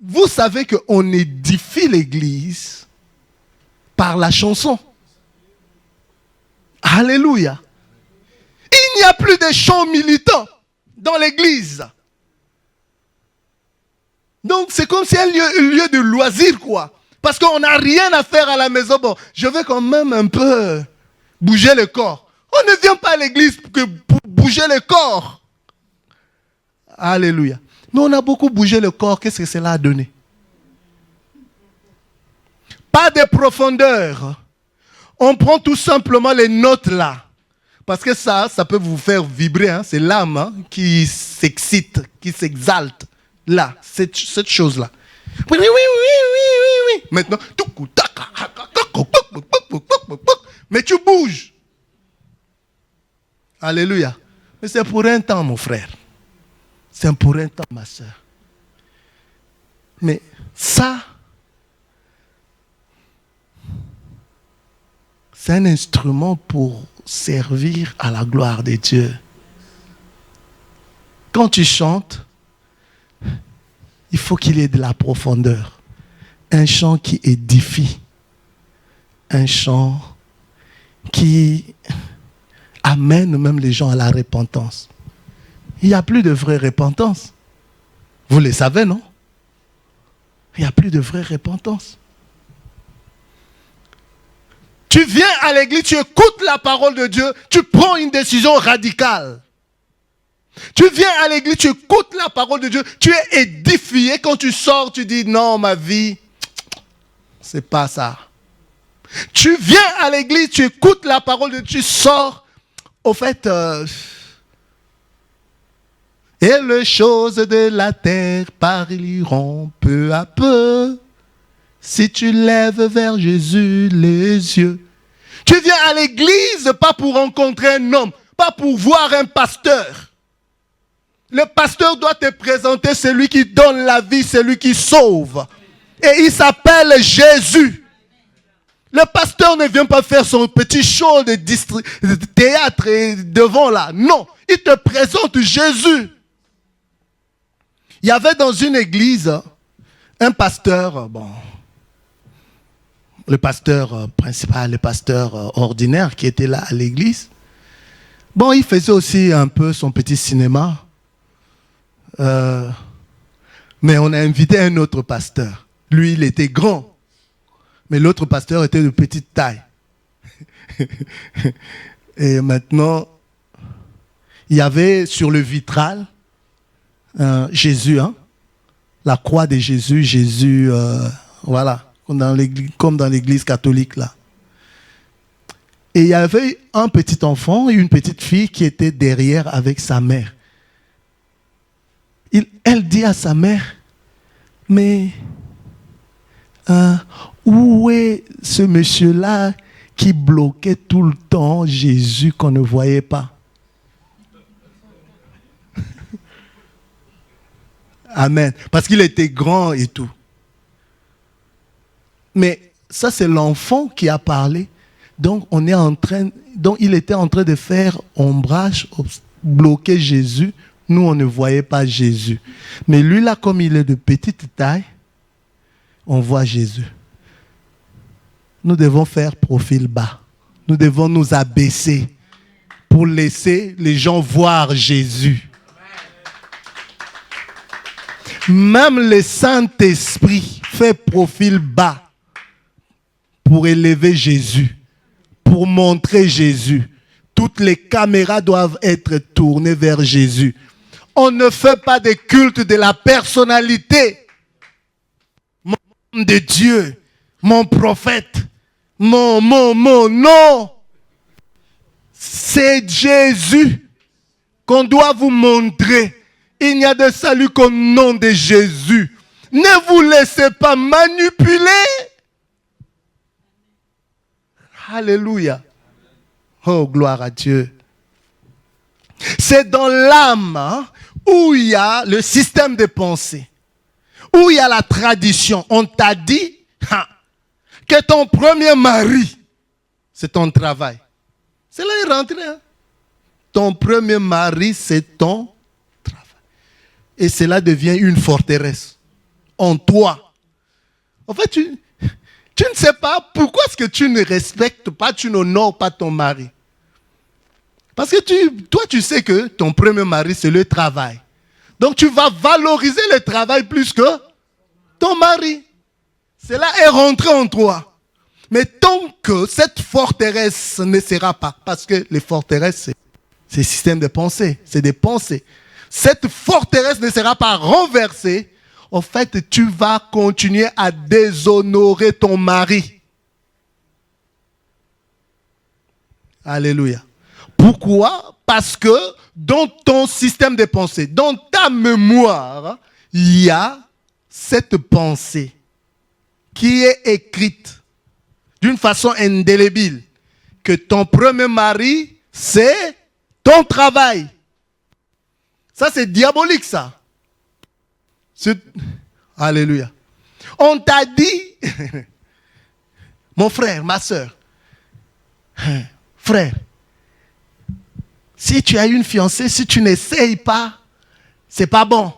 Vous savez qu'on édifie l'église par la chanson. Alléluia. Il n'y a plus de chants militants dans l'église. Donc c'est comme si un lieu de loisir, quoi. Parce qu'on n'a rien à faire à la maison. Bon, je vais quand même un peu bouger le corps. On ne vient pas à l'église pour bouger le corps. Alléluia. Mais on a beaucoup bougé le corps. Qu'est-ce que cela a donné? Pas de profondeur. On prend tout simplement les notes là. Parce que ça peut vous faire vibrer. Hein. C'est l'âme qui s'excite, qui s'exalte. Là, cette chose-là. Oui. Maintenant, mais tu bouges. Alléluia. Mais c'est pour un temps, mon frère. C'est pour un temps, ma soeur. Mais ça, c'est un instrument pour servir à la gloire de Dieu. Quand tu chantes, il faut qu'il y ait de la profondeur. Un chant qui édifie. Un chant qui amène même les gens à la repentance. il n'y a plus de vraie repentance. Vous le savez, non? Il n'y a plus de vraie repentance. Tu viens à l'église, tu écoutes la parole de Dieu, tu prends une décision radicale. Tu viens à l'église, tu écoutes la parole de Dieu, tu es édifié. Quand tu sors, tu dis non, ma vie, c'est pas ça. Tu viens à l'église, tu écoutes la parole de Dieu, tu sors. Au fait, et les choses de la terre parleront peu à peu. Si tu lèves vers Jésus les yeux. Tu viens à l'église pas pour rencontrer un homme, pas pour voir un pasteur. Le pasteur doit te présenter celui qui donne la vie, celui qui sauve. Et il s'appelle Jésus. Le pasteur ne vient pas faire son petit show de théâtre devant là. Non, il te présente Jésus. Il y avait dans une église un pasteur, le pasteur principal, le pasteur ordinaire qui était là à l'église. Bon, il faisait aussi un peu son petit cinéma. Mais on a invité un autre pasteur. Lui, il était grand. Mais l'autre pasteur était de petite taille. Et maintenant, il y avait sur le vitral Jésus, la croix de Jésus, voilà, comme dans l'église catholique là. Et il y avait un petit enfant et une petite fille qui étaient derrière avec sa mère. Elle dit à sa mère, mais où est ce monsieur-là qui bloquait tout le temps Jésus qu'on ne voyait pas? Amen. Parce qu'il était grand et tout. Mais ça, c'est l'enfant qui a parlé. Donc, il était en train de faire ombrage, bloquer Jésus. Nous, on ne voyait pas Jésus. Mais lui, là, comme il est de petite taille, on voit Jésus. Nous devons faire profil bas. Nous devons nous abaisser pour laisser les gens voir Jésus. Même le Saint-Esprit fait profil bas pour élever Jésus, pour montrer Jésus. Toutes les caméras doivent être tournées vers Jésus. On ne fait pas de culte de la personnalité. Mon homme de Dieu, mon prophète, non. C'est Jésus qu'on doit vous montrer. Il n'y a de salut qu'au nom de Jésus. Ne vous laissez pas manipuler. Alléluia. Oh, gloire à Dieu. C'est dans l'âme où il y a le système de pensée, où il y a la tradition. On t'a dit que ton premier mari, c'est ton travail. C'est là il est rentré. Ton premier mari, c'est ton travail. Et cela devient une forteresse en toi. En fait, tu ne sais pas pourquoi est-ce que tu ne respectes pas, tu n'honores pas ton mari. Parce que toi, tu sais que ton premier mari, c'est le travail. Donc, tu vas valoriser le travail plus que ton mari. Cela est rentré en toi. Mais tant que cette forteresse ne sera pas, parce que les forteresses, c'est système de pensée, c'est des pensées. Cette forteresse ne sera pas renversée, en fait, tu vas continuer à déshonorer ton mari. Alléluia. Pourquoi? Parce que dans ton système de pensée, dans ta mémoire, il y a cette pensée qui est écrite d'une façon indélébile, que ton premier mari, c'est ton travail. Ça, c'est diabolique, ça. Alléluia. On t'a dit, mon frère, ma soeur, frère, si tu as une fiancée, si tu n'essayes pas, c'est pas bon.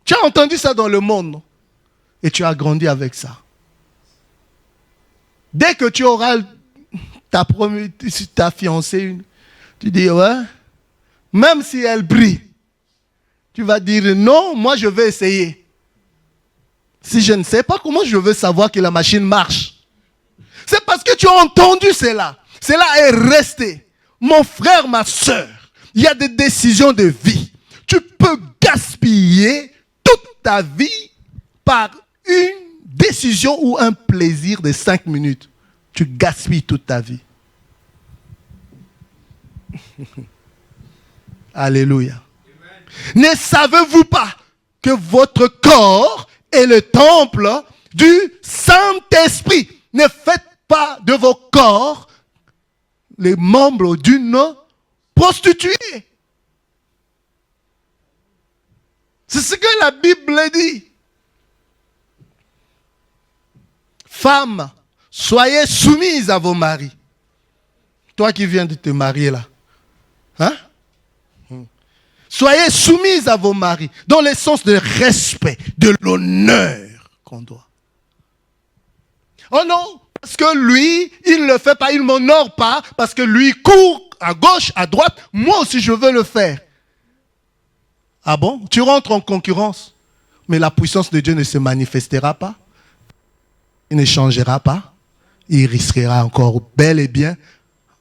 Tu as entendu ça dans le monde, non? Et tu as grandi avec ça. Dès que tu auras ta fiancée, tu dis, ouais, même si elle brille, tu vas dire, non, moi je vais essayer. Si je ne sais pas, comment je veux savoir que la machine marche? C'est parce que tu as entendu cela. Cela est resté. Mon frère, ma soeur, il y a des décisions de vie. Tu peux gaspiller toute ta vie par une décision ou un plaisir de 5 minutes. Tu gaspilles toute ta vie. Alléluia. Amen. Ne savez-vous pas que votre corps est le temple du Saint-Esprit? Ne faites pas de vos corps les membres d'une prostituée. C'est ce que la Bible dit. Femmes, soyez soumises à vos maris. Toi qui viens de te marier là. Hein? Soyez soumises à vos maris, dans le sens de respect, de l'honneur qu'on doit. Oh non, parce que lui, il ne le fait pas, il ne m'honore pas, parce que lui court à gauche, à droite, moi aussi je veux le faire. Ah bon? Tu rentres en concurrence, mais la puissance de Dieu ne se manifestera pas, il ne changera pas, il risquera encore bel et bien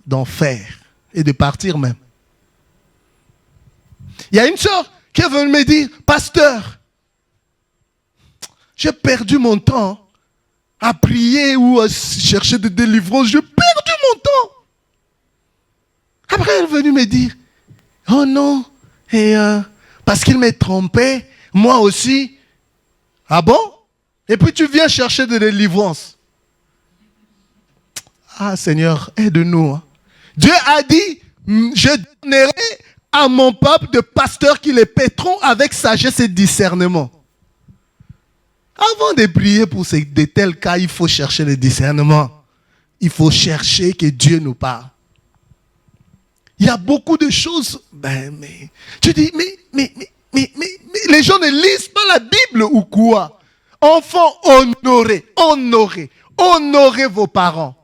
d'en faire et de partir même. Il y a une sœur qui est venue me dire, pasteur, j'ai perdu mon temps à prier ou à chercher des délivrances, j'ai perdu mon temps. Après, elle est venue me dire, oh non, et parce qu'il m'a trompé, moi aussi. Ah bon? Et puis tu viens chercher des délivrances. Ah Seigneur, aide-nous. Hein. Dieu a dit, je donnerai à mon peuple de pasteurs qui les paîtront avec sagesse et discernement. Avant de prier pour de tels cas, il faut chercher le discernement. Il faut chercher que Dieu nous parle. Il y a beaucoup de choses. Tu dis, mais les gens ne lisent pas la Bible ou quoi? Enfants, honorez vos parents.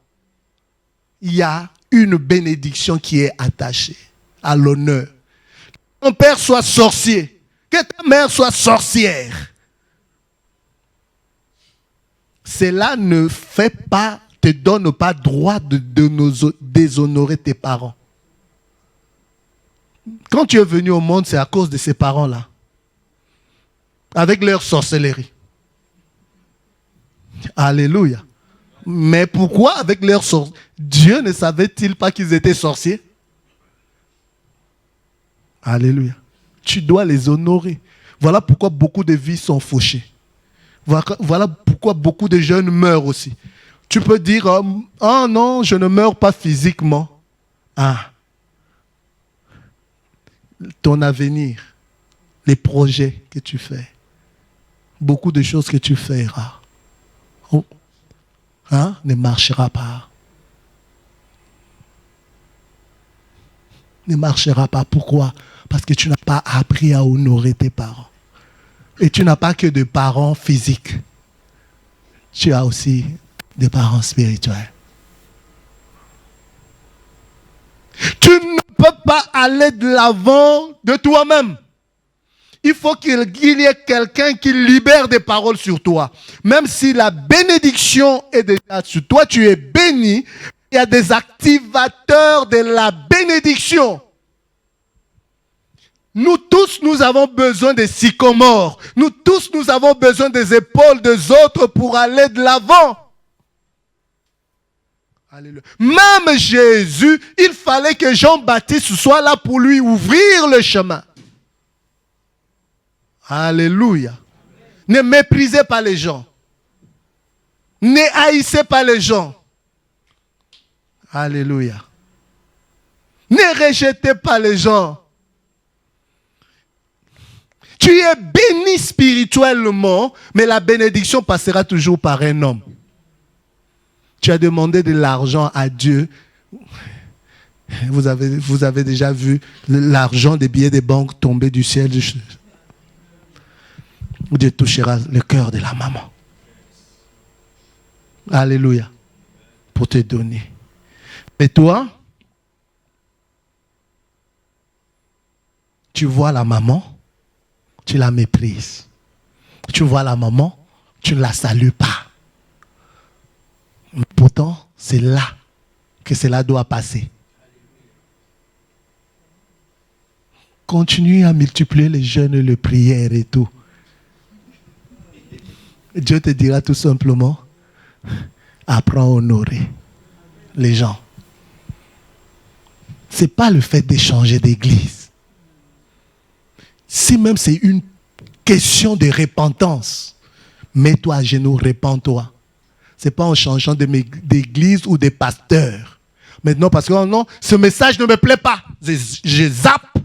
Il y a une bénédiction qui est attachée à l'honneur. Que ton père soit sorcier, que ta mère soit sorcière. Cela ne te donne pas droit de déshonorer tes parents. Quand tu es venu au monde, c'est à cause de ces parents-là. Avec leur sorcellerie. Alléluia. Mais pourquoi avec leur sorcellerie? Dieu ne savait-il pas qu'ils étaient sorciers? Alléluia. Tu dois les honorer. Voilà pourquoi beaucoup de vies sont fauchées. Voilà pourquoi beaucoup de jeunes meurent aussi. Tu peux dire, oh non, je ne meurs pas physiquement. Ah. Ton avenir, les projets que tu fais, beaucoup de choses que tu feras, ne marchera pas. Ne marchera pas. Pourquoi? Parce que tu n'as pas appris à honorer tes parents. Et tu n'as pas que des parents physiques. Tu as aussi des parents spirituels. Tu ne peux pas aller de l'avant de toi-même. Il faut qu'il y ait quelqu'un qui libère des paroles sur toi. Même si la bénédiction est déjà sur toi, tu es béni. Il y a des activateurs de la bénédiction. Nous tous, nous avons besoin des sycomores. Nous tous, nous avons besoin des épaules des autres pour aller de l'avant. Alléluia. Même Jésus, il fallait que Jean-Baptiste soit là pour lui ouvrir le chemin. Alléluia. Ne méprisez pas les gens. Ne haïssez pas les gens. Alléluia. Ne rejetez pas les gens. Tu es béni spirituellement, mais la bénédiction passera toujours par un homme. Tu as demandé de l'argent à Dieu. Vous avez déjà vu l'argent des billets des banques tomber du ciel. Dieu touchera le cœur de la maman. Alléluia. Pour te donner. Et toi, tu vois la maman, tu la méprises. Tu vois la maman, tu ne la salues pas. Pourtant, c'est là que cela doit passer. Continue à multiplier les jeûnes et les prières et tout. Dieu te dira tout simplement, apprends à honorer les gens. Ce n'est pas le fait d'échanger d'église. Si même c'est une question de repentance, mets-toi à genoux, répands-toi. Ce n'est pas en changeant d'église ou de pasteur. Maintenant, parce que oh non, ce message ne me plaît pas. Je zappe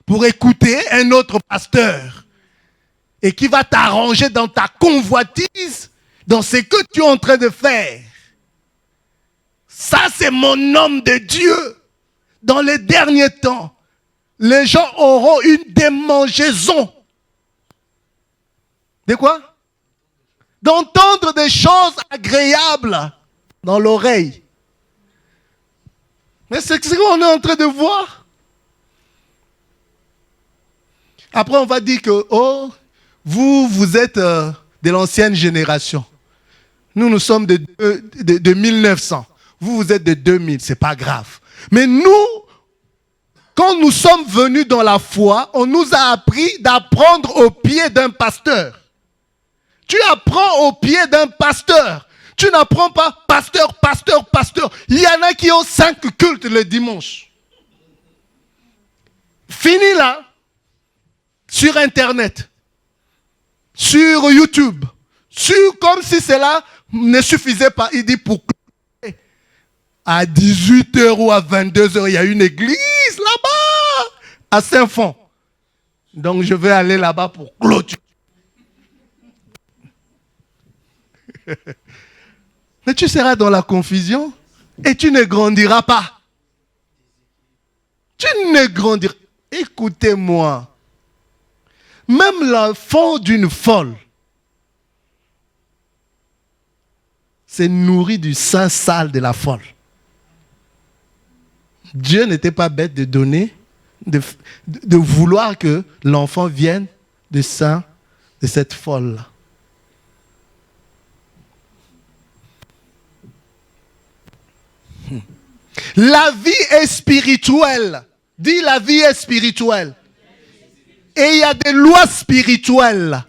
pour écouter un autre pasteur et qui va t'arranger dans ta convoitise, dans ce que tu es en train de faire. Ça, c'est mon homme de Dieu. Dans les derniers temps, les gens auront une démangeaison. De quoi? D'entendre des choses agréables dans l'oreille. Mais c'est ce qu'on est en train de voir. Après, on va dire que, oh, vous êtes de l'ancienne génération. Nous sommes de 1900. Vous êtes de 2000, c'est pas grave. Mais nous, quand nous sommes venus dans la foi, on nous a appris d'apprendre au pied d'un pasteur. Tu apprends au pied d'un pasteur. Tu n'apprends pas pasteur, pasteur, pasteur. Il y en a qui ont 5 cultes le dimanche. Fini là. Sur Internet. Sur YouTube. Comme si cela ne suffisait pas. Il dit pour à 18h ou à 22h, il y a une église là-bas, à Saint-Fond. Donc je vais aller là-bas pour clôturer. Mais tu seras dans la confusion et tu ne grandiras pas. Tu ne grandiras. Écoutez-moi. Même l'enfant d'une folle s'est nourri du sein sale de la folle. Dieu n'était pas bête de donner, de vouloir que l'enfant vienne du sein de cette folle-là. La vie est spirituelle. Dis, la vie est spirituelle. Et il y a des lois spirituelles.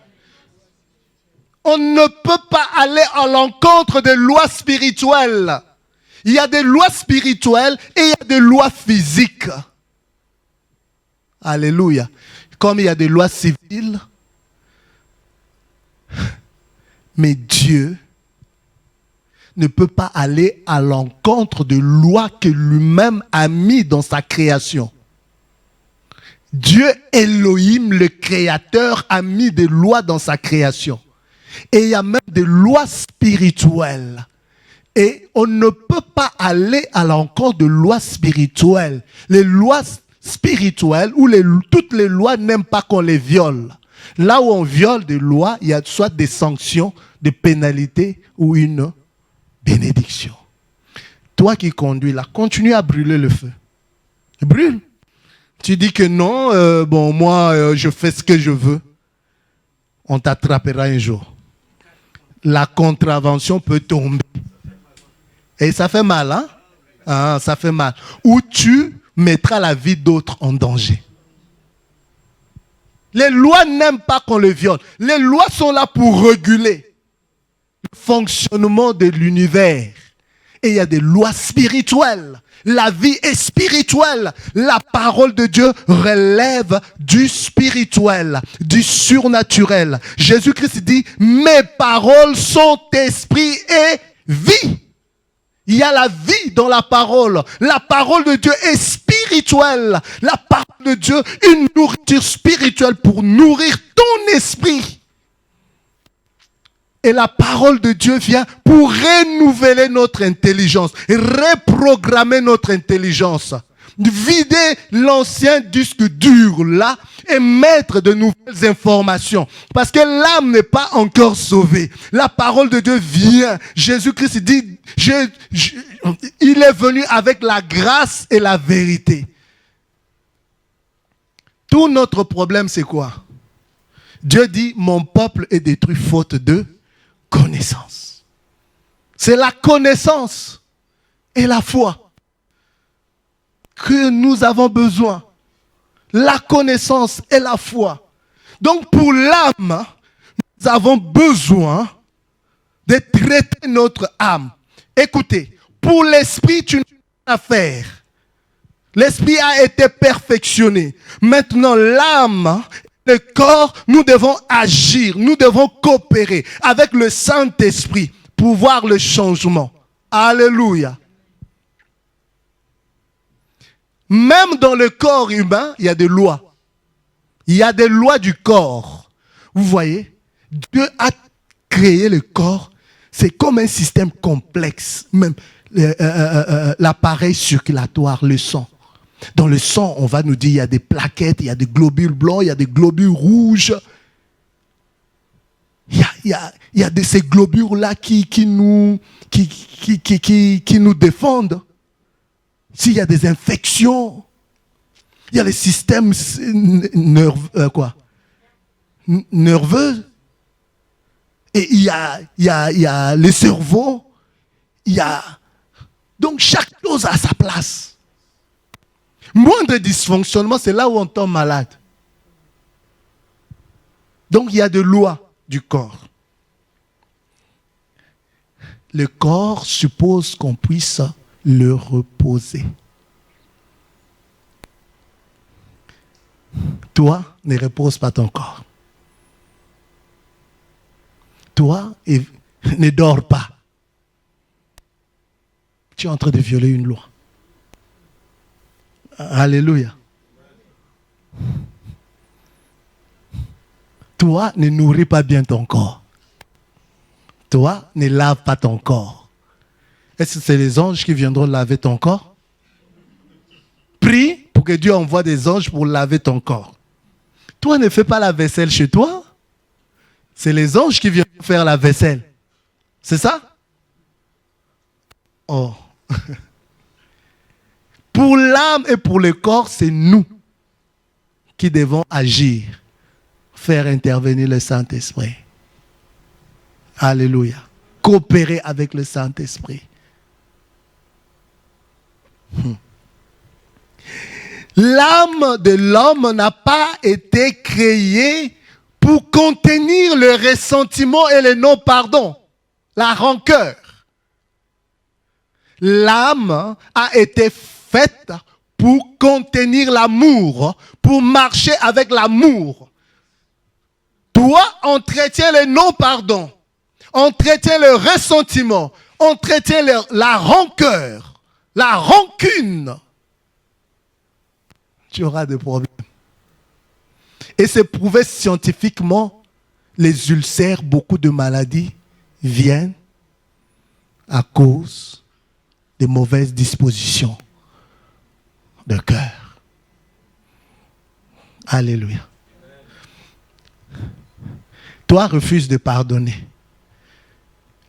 On ne peut pas aller à l'encontre des lois spirituelles. Il y a des lois spirituelles et il y a des lois physiques. Alléluia. Comme il y a des lois civiles. Mais Dieu ne peut pas aller à l'encontre de lois que lui-même a mis dans sa création. Dieu Elohim, le Créateur, a mis des lois dans sa création. Et il y a même des lois spirituelles. Et on ne peut pas aller à l'encontre de lois spirituelles. Les lois spirituelles, ou toutes les lois n'aiment pas qu'on les viole. Là où on viole des lois, il y a soit des sanctions, des pénalités ou une bénédiction. Toi qui conduis là, continue à brûler le feu. Brûle. Tu dis que non, moi je fais ce que je veux. On t'attrapera un jour. La contravention peut tomber. Et ça fait mal, hein? Ah, ça fait mal. Ou tu mettras la vie d'autres en danger. Les lois n'aiment pas qu'on les viole. Les lois sont là pour réguler le fonctionnement de l'univers. Et il y a des lois spirituelles. La vie est spirituelle. La parole de Dieu relève du spirituel, du surnaturel. Jésus-Christ dit, mes paroles sont esprit et vie. Il y a la vie dans la parole. La parole de Dieu est spirituelle. La parole de Dieu, une nourriture spirituelle pour nourrir ton esprit. Et la parole de Dieu vient pour renouveler notre intelligence, reprogrammer notre intelligence, vider l'ancien disque dur là et mettre de nouvelles informations. Parce que l'âme n'est pas encore sauvée. La parole de Dieu vient. Jésus-Christ dit, il est venu avec la grâce et la vérité. Tout notre problème, c'est quoi? Dieu dit, mon peuple est détruit faute de connaissance. C'est la connaissance et la foi que nous avons besoin. La connaissance et la foi. Donc pour l'âme, nous avons besoin de traiter notre âme. Écoutez, pour l'esprit, tu n'as rien à faire. L'esprit a été perfectionné. Maintenant, l'âme, le corps, nous devons agir, nous devons coopérer avec le Saint-Esprit pour voir le changement. Alléluia. Même dans le corps humain, il y a des lois. Il y a des lois du corps. Vous voyez, Dieu a créé le corps. C'est comme un système complexe. Même l'appareil circulatoire, le sang. Dans le sang, on va nous dire il y a des plaquettes, il y a des globules blancs, il y a des globules rouges. Il y a ces globules-là qui nous défendent. S'il y a des infections, il y a les systèmes nerveux. Et il y a les cerveaux. Donc chaque chose a sa place. Moindre dysfonctionnement, c'est là où on tombe malade. Donc il y a des lois du corps. Le corps suppose qu'on puisse le reposer. Toi, ne repose pas ton corps. Toi, ne dors pas. Tu es en train de violer une loi. Alléluia. Toi, ne nourris pas bien ton corps. Toi, ne lave pas ton corps. Est-ce que c'est les anges qui viendront laver ton corps? Prie pour que Dieu envoie des anges pour laver ton corps. Toi, ne fais pas la vaisselle chez toi. C'est les anges qui viennent faire la vaisselle. C'est ça? Oh. Pour l'âme et pour le corps, c'est nous qui devons agir, faire intervenir le Saint-Esprit. Alléluia. Coopérer avec le Saint-Esprit. L'âme de l'homme n'a pas été créée pour contenir le ressentiment et le non-pardon, la rancœur. L'âme a été faite pour contenir l'amour, pour marcher avec l'amour. Toi, entretient le non-pardon, entretient le ressentiment, entretient la rancœur, la rancune. Tu auras des problèmes. Et c'est prouvé scientifiquement, les ulcères, beaucoup de maladies viennent à cause des mauvaises dispositions de cœur. Alléluia. Toi, refuse de pardonner.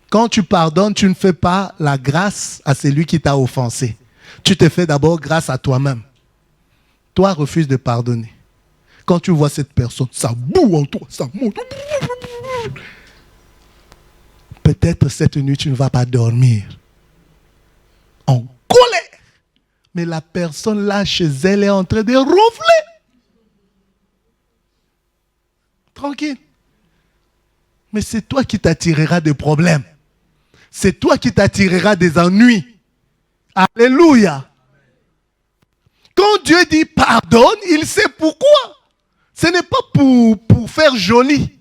Quand tu pardonnes, tu ne fais pas la grâce à celui qui t'a offensé. Tu te fais d'abord grâce à toi-même. Toi, refuse de pardonner. Quand tu vois cette personne, ça boue en toi, ça monte. Peut-être cette nuit, tu ne vas pas dormir. En colère. Mais la personne là, chez elle, est en train de ronfler. Tranquille. Mais c'est toi qui t'attireras des problèmes. C'est toi qui t'attireras des ennuis. Alléluia. Quand Dieu dit pardonne, il sait pourquoi. Ce n'est pas pour faire joli.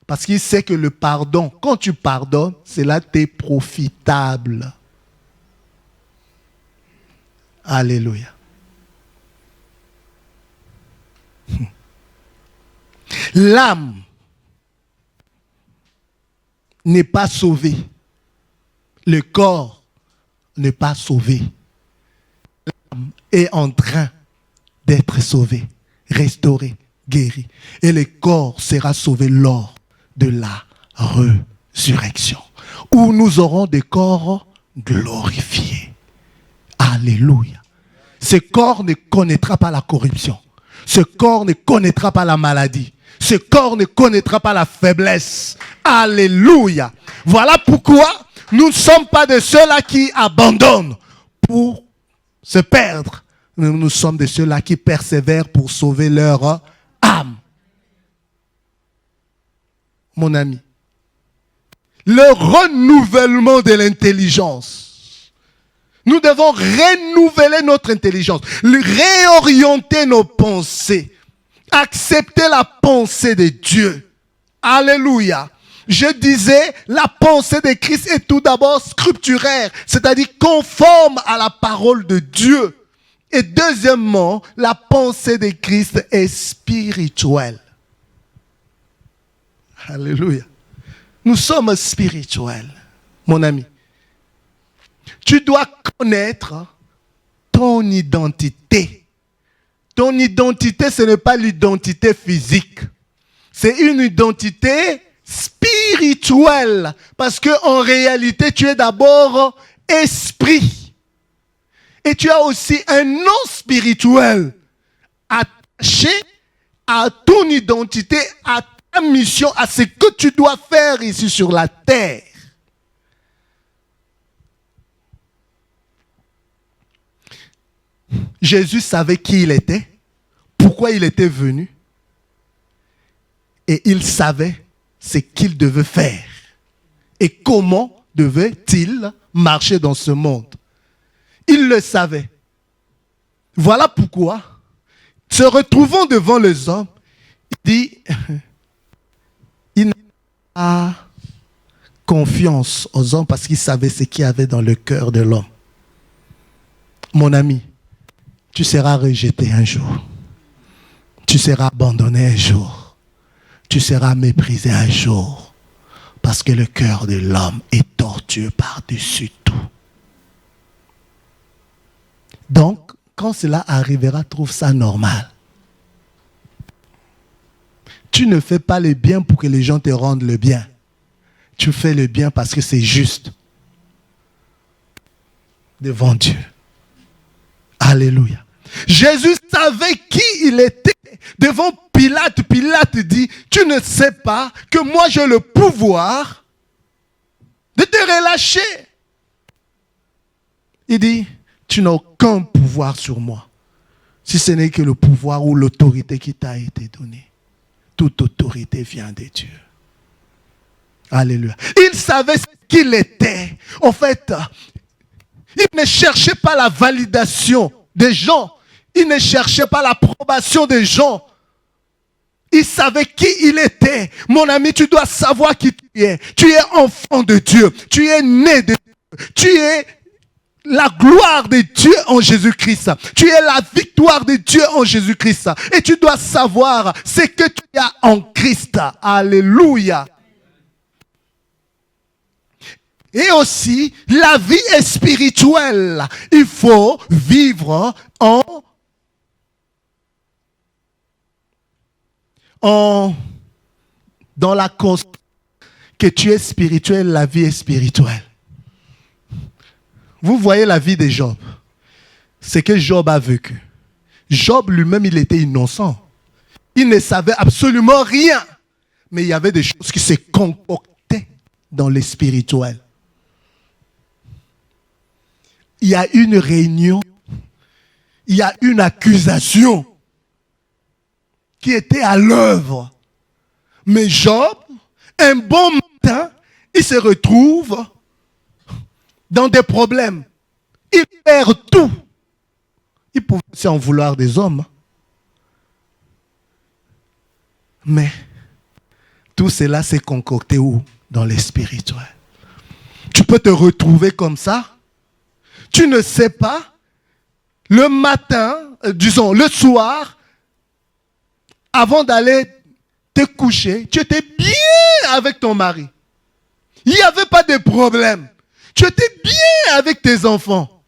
Parce qu'il sait que le pardon, quand tu pardonnes, cela t'est profitable. Alléluia. L'âme n'est pas sauvée. Le corps n'est pas sauvé. est en train d'être sauvé, restauré, guéri. Et le corps sera sauvé lors de la résurrection, où nous aurons des corps glorifiés. Alléluia. Ce corps ne connaîtra pas la corruption. Ce corps ne connaîtra pas la maladie. Ce corps ne connaîtra pas la faiblesse. Alléluia. Voilà pourquoi nous ne sommes pas de ceux-là qui abandonnent pour se perdre. Nous sommes de ceux-là qui persévèrent pour sauver leur âme. Mon ami, le renouvellement de l'intelligence. Nous devons renouveler notre intelligence, réorienter nos pensées, accepter la pensée de Dieu. Alléluia. Je disais, la pensée de Christ est tout d'abord scripturaire, c'est-à-dire conforme à la parole de Dieu. Et deuxièmement, la pensée de Christ est spirituelle. Alléluia. Nous sommes spirituels, mon ami. Tu dois connaître ton identité. Ton identité, ce n'est pas l'identité physique. C'est une identité spirituelle. Parce qu'en réalité, tu es d'abord esprit. Et tu as aussi un nom spirituel attaché à ton identité, à ta mission, à ce que tu dois faire ici sur la terre. Jésus savait qui il était, pourquoi il était venu, et il savait ce qu'il devait faire et comment devait-il marcher dans ce monde. Il le savait. Voilà pourquoi, se retrouvant devant les hommes, il dit, il n'a pas confiance aux hommes parce qu'il savait ce qu'il y avait dans le cœur de l'homme. Mon ami, tu seras rejeté un jour. Tu seras abandonné un jour. Tu seras méprisé un jour. Parce que le cœur de l'homme est tortueux par-dessus tout. Donc, quand cela arrivera, trouve ça normal. Tu ne fais pas le bien pour que les gens te rendent le bien. Tu fais le bien parce que c'est juste. Devant Dieu. Alléluia. Jésus savait qui il était. Devant Pilate, Pilate dit, tu ne sais pas que moi j'ai le pouvoir de te relâcher. Il dit, tu n'as aucun pouvoir sur moi. Si ce n'est que le pouvoir ou l'autorité qui t'a été donnée. Toute autorité vient de Dieu. Alléluia. Il savait ce qu'il était. En fait, il ne cherchait pas la validation des gens. Il ne cherchait pas l'approbation des gens. Il savait qui il était. Mon ami, tu dois savoir qui tu es. Tu es enfant de Dieu. Tu es né de Dieu. Tu es la gloire de Dieu en Jésus-Christ. Tu es la victoire de Dieu en Jésus-Christ. Et tu dois savoir ce que tu as en Christ. Alléluia. Et aussi, la vie est spirituelle. Il faut vivre dans la conscience que tu es spirituel, la vie est spirituelle. Vous voyez la vie de Job. C'est que Job a vécu. Job lui-même, il était innocent. Il ne savait absolument rien. Mais il y avait des choses qui se concoctaient dans le spirituel. Il y a une réunion. Il y a une accusation qui était à l'œuvre. Mais Job, un bon matin, il se retrouve dans des problèmes. Il perd tout. Il pouvait s'en vouloir des hommes. Mais tout cela s'est concocté où? Dans les spirituels. Tu peux te retrouver comme ça. Tu ne sais pas. Le matin, disons le soir, avant d'aller te coucher, tu étais bien avec ton mari. Il n'y avait pas de problème. Tu étais bien avec tes enfants.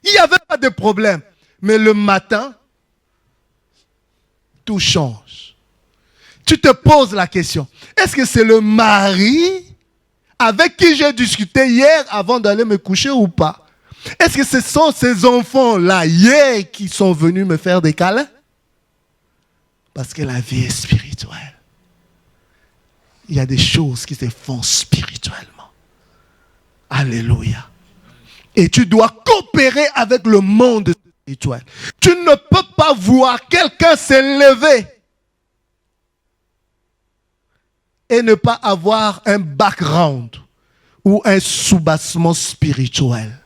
Il n'y avait pas de problème. Mais le matin, tout change. Tu te poses la question, est-ce que c'est le mari avec qui j'ai discuté hier avant d'aller me coucher ou pas? Est-ce que ce sont ces enfants-là hier qui sont venus me faire des câlins? Parce que la vie est spirituelle. Il y a des choses qui se font spirituellement. Alléluia. Et tu dois coopérer avec le monde spirituel. Tu ne peux pas voir quelqu'un s'élever et ne pas avoir un background ou un soubassement spirituel.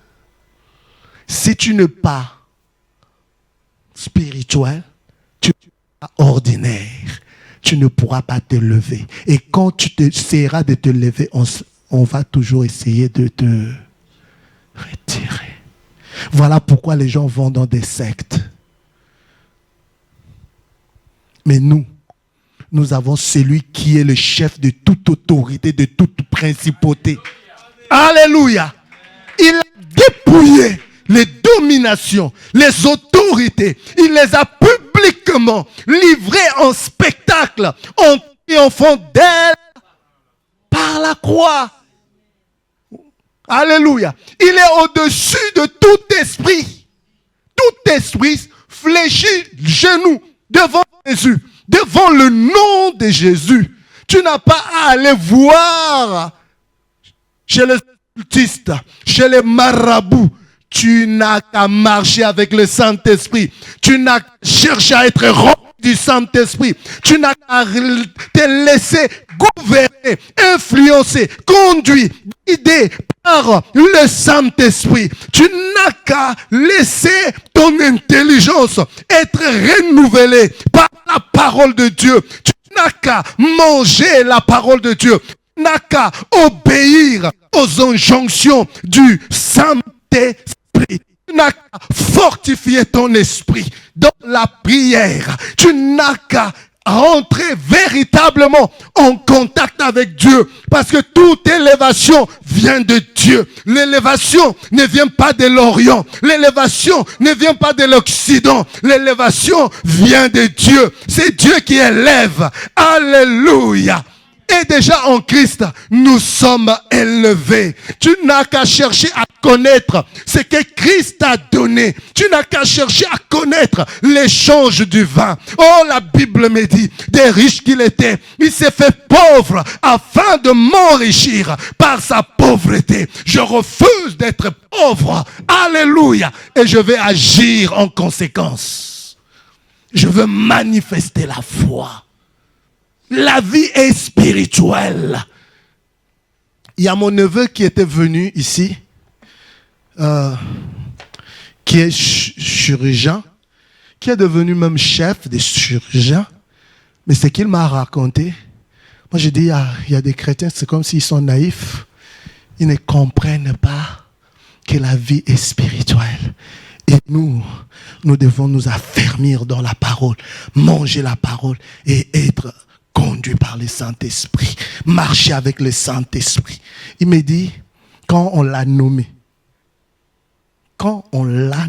Si tu n'es pas spirituel, tu es ordinaire. Tu ne pourras pas te lever. Et quand tu essaieras de te lever, on va toujours essayer de te retirer. Voilà pourquoi les gens vont dans des sectes. Mais nous avons celui qui est le chef de toute autorité, de toute principauté. Alléluia. Il a dépouillé les dominations, les autorités. Il les a publiquement livrées en spectacle, en triomphant d'elles par la croix. Alléluia. Il est au-dessus de tout esprit. Tout esprit fléchit genou devant Jésus, devant le nom de Jésus. Tu n'as pas à aller voir chez les occultistes, chez les marabouts. Tu n'as qu'à marcher avec le Saint-Esprit. Tu n'as qu'à chercher à être rempli du Saint-Esprit. Tu n'as qu'à te laisser gouverner, influencer, conduire, guider par le Saint-Esprit. Tu n'as qu'à laisser ton intelligence être renouvelée par la parole de Dieu. Tu n'as qu'à manger la parole de Dieu. Tu n'as qu'à obéir aux injonctions du Saint-Esprit. Tu n'as qu'à fortifier ton esprit dans la prière. Tu n'as qu'à rentrer véritablement en contact avec Dieu. Parce que toute élévation vient de Dieu. L'élévation ne vient pas de l'Orient. L'élévation ne vient pas de l'Occident. L'élévation vient de Dieu. C'est Dieu qui élève. Alléluia. Et déjà en Christ, nous sommes élevés. Tu n'as qu'à chercher à connaître ce que Christ a donné. Tu n'as qu'à chercher à connaître l'échange du vin. Oh, la Bible me dit, des riches qu'il était, il s'est fait pauvre afin de m'enrichir par sa pauvreté. Je refuse d'être pauvre. Alléluia. Et je vais agir en conséquence. Je veux manifester la foi. La vie est spirituelle. Il y a mon neveu qui était venu ici, qui est chirurgien, qui est devenu même chef des chirurgiens. Mais ce qu'il m'a raconté, moi j'ai dit, il y a des chrétiens, c'est comme s'ils sont naïfs. Ils ne comprennent pas que la vie est spirituelle. Et nous devons nous affermir dans la parole, manger la parole et être conduit par le Saint-Esprit, marcher avec le Saint-Esprit. Il me dit, quand on l'a nommé, on l'a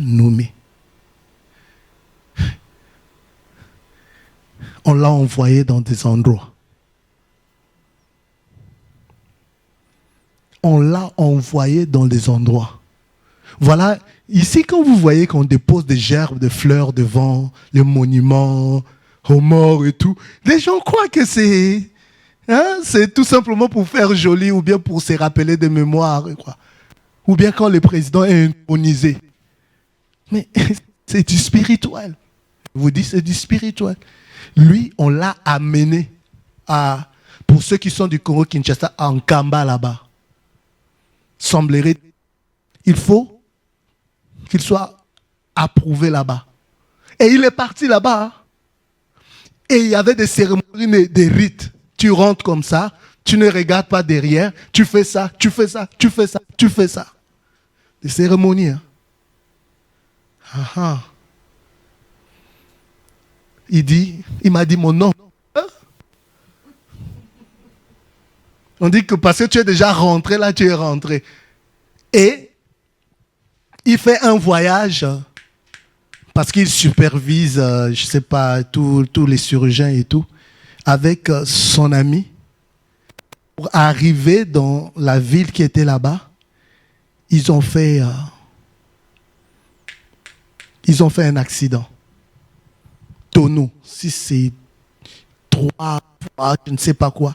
envoyé dans des endroits. Voilà, ici quand vous voyez qu'on dépose des gerbes de fleurs devant les monuments aux morts et tout, les gens croient que c'est tout simplement pour faire joli ou bien pour se rappeler des mémoires, quoi. Ou bien quand le président est intronisé. Mais c'est du spirituel. Je vous dis, c'est du spirituel. Lui, on l'a amené pour ceux qui sont du Congo-Kinshasa, à Nkamba là-bas. Semblerait, il faut qu'il soit approuvé là-bas. Et il est parti là-bas. Et il y avait des cérémonies, des rites. Tu rentres comme ça, tu ne regardes pas derrière, tu fais ça, tu fais ça, tu fais ça, tu fais ça. Des cérémonies. Il m'a dit mon nom. On dit que parce que tu es déjà rentré, là tu es rentré. Et il fait un voyage parce qu'il supervise, je ne sais pas, tous les chirurgiens et tout, avec son ami, pour arriver dans la ville qui était là-bas, ils ont fait un accident. Tonneau, si c'est 3, je ne sais pas quoi.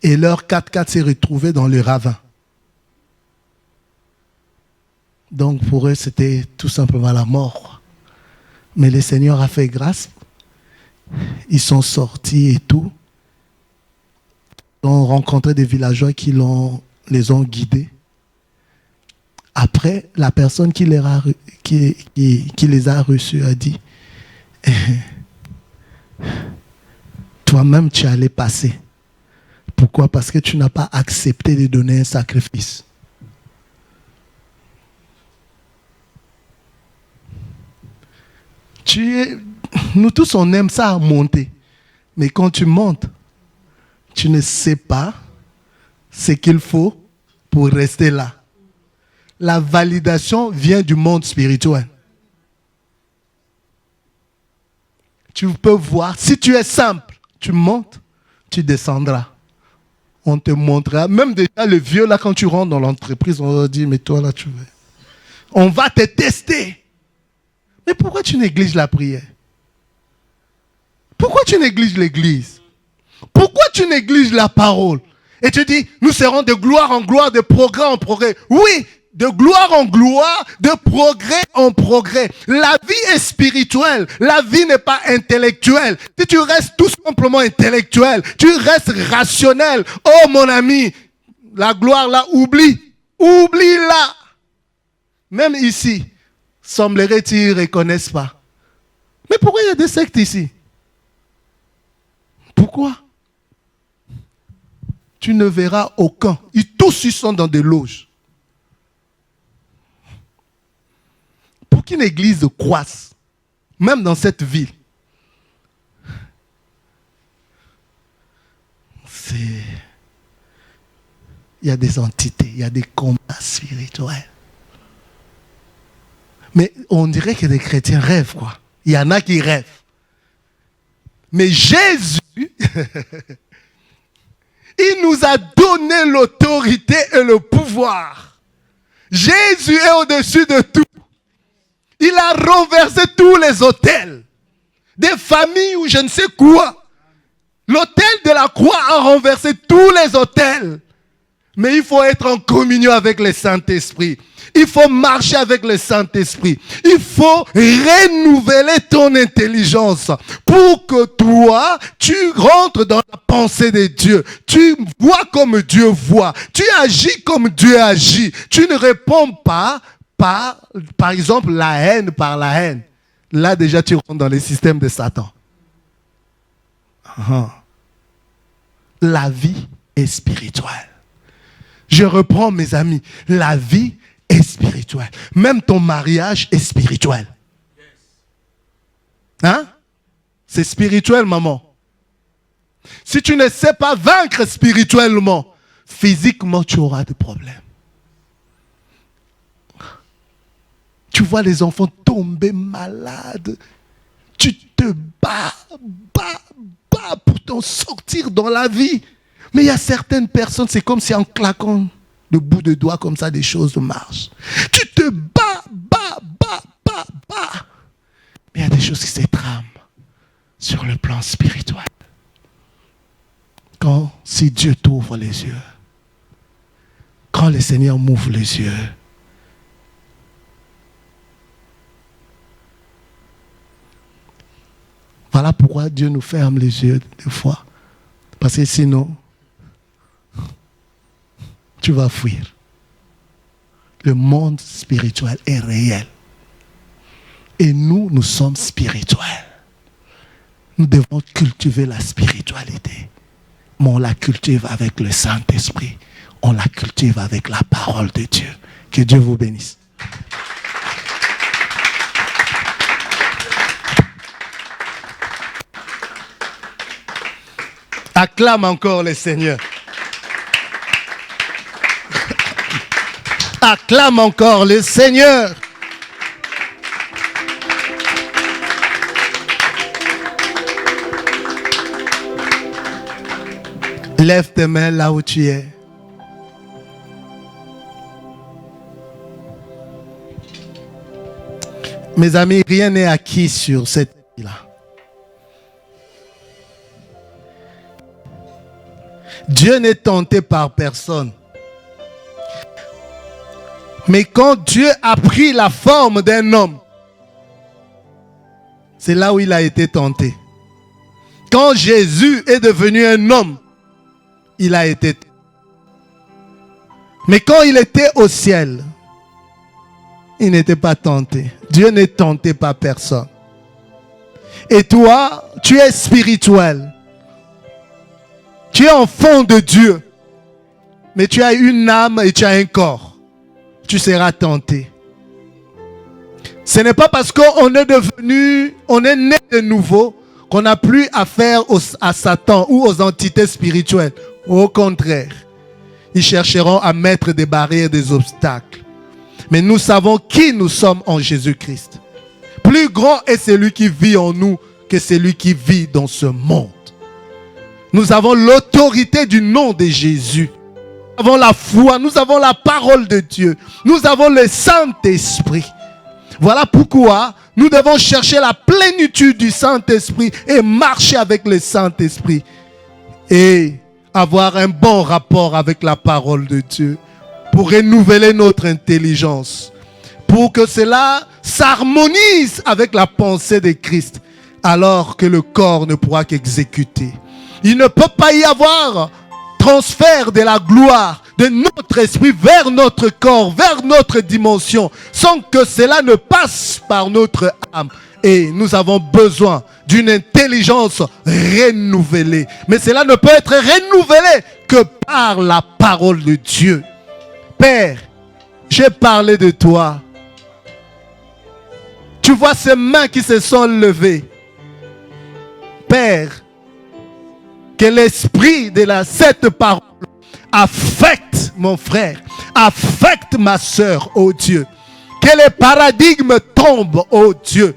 Et leur 4x4 s'est retrouvé dans le ravin. Donc pour eux, c'était tout simplement la mort. Mais le Seigneur a fait grâce. Ils sont sortis et tout. Ils ont rencontré des villageois qui les ont guidés. Après, la personne qui les a reçus a dit toi-même, tu allais passer. Pourquoi? Parce que tu n'as pas accepté de donner un sacrifice. Nous tous, on aime ça monter. Mais quand tu montes, tu ne sais pas ce qu'il faut pour rester là. La validation vient du monde spirituel. Tu peux voir, si tu es simple, tu montes, tu descendras. On te montrera, même déjà le vieux là, quand tu rentres dans l'entreprise, on va dire, mais toi là, tu veux. On va te tester. Mais pourquoi tu négliges la prière? Pourquoi tu négliges l'église? Pourquoi tu négliges la parole? Et tu dis, nous serons de gloire en gloire, de progrès en progrès. Oui, de gloire en gloire, de progrès en progrès. La vie est spirituelle. La vie n'est pas intellectuelle. Si tu restes tout simplement intellectuel, tu restes rationnel. Oh mon ami, la gloire là, oublie. Oublie-la. Même ici, semblerait-il ne reconnaissent pas. Mais pourquoi il y a des sectes ici? Pourquoi? Tu ne verras aucun. Ils tous ils sont dans des loges. Pour qu'une église croisse, même dans cette ville, il y a des entités, il y a des combats spirituels. Mais on dirait que les chrétiens rêvent, quoi. Il y en a qui rêvent. Mais Jésus, il nous a donné l'autorité et le pouvoir. Jésus est au-dessus de tout. Il a renversé tous les autels. Des familles ou je ne sais quoi. L'autel de la croix a renversé tous les autels. Mais il faut être en communion avec le Saint-Esprit. Il faut marcher avec le Saint-Esprit. Il faut renouveler ton intelligence pour que toi, tu rentres dans la pensée de Dieu. Tu vois comme Dieu voit. Tu agis comme Dieu agit. Tu ne réponds pas par exemple, la haine par la haine. Là, déjà, tu rentres dans le système de Satan. La vie est spirituelle. Je reprends, mes amis. La vie est spirituelle. Même ton mariage est spirituel. Hein? C'est spirituel, maman. Si tu ne sais pas vaincre spirituellement, physiquement, tu auras des problèmes. Tu vois les enfants tomber malades. Tu te bats pour t'en sortir dans la vie. Mais il y a certaines personnes, c'est comme si en claquant le bout de doigt comme ça, des choses marchent. Tu te bats. Mais il y a des choses qui s'étrament sur le plan spirituel. Si Dieu t'ouvre les yeux, quand le Seigneur m'ouvre les yeux, voilà pourquoi Dieu nous ferme les yeux des fois. Parce que sinon, tu vas fuir. Le monde spirituel est réel. Et nous sommes spirituels. Nous devons cultiver la spiritualité. Mais on la cultive avec le Saint-Esprit. On la cultive avec la parole de Dieu. Que Dieu vous bénisse. Acclame encore le Seigneur. Acclame encore le Seigneur. Lève tes mains là où tu es. Mes amis, rien n'est acquis sur cette vie-là. Dieu n'est tenté par personne. Mais quand Dieu a pris la forme d'un homme, c'est là où il a été tenté. Quand Jésus est devenu un homme, il a été tenté. Mais quand il était au ciel, il n'était pas tenté. Dieu n'est tenté par personne. Et toi, tu es spirituel. Tu es enfant de Dieu. Mais tu as une âme et tu as un corps. Tu seras tenté. Ce n'est pas parce qu'on est devenu, on est né de nouveau, qu'on n'a plus affaire à Satan ou aux entités spirituelles. Au contraire, ils chercheront à mettre des barrières, des obstacles. Mais nous savons qui nous sommes en Jésus-Christ. Plus grand est celui qui vit en nous que celui qui vit dans ce monde. Nous avons l'autorité du nom de Jésus. Nous avons la foi, nous avons la parole de Dieu. Nous avons le Saint-Esprit. Voilà pourquoi nous devons chercher la plénitude du Saint-Esprit et marcher avec le Saint-Esprit. Et avoir un bon rapport avec la parole de Dieu. Pour renouveler notre intelligence. Pour que cela s'harmonise avec la pensée de Christ. Alors que le corps ne pourra qu'exécuter. Il ne peut pas y avoir transfert de la gloire de notre esprit vers notre corps, vers notre dimension, sans que cela ne passe par notre âme. Et nous avons besoin d'une intelligence renouvelée. Mais cela ne peut être renouvelé que par la parole de Dieu. Père, j'ai parlé de toi. Tu vois ces mains qui se sont levées. Père, que l'esprit de cette parole affecte mon frère, affecte ma soeur, oh Dieu. Que les paradigmes tombent, oh Dieu.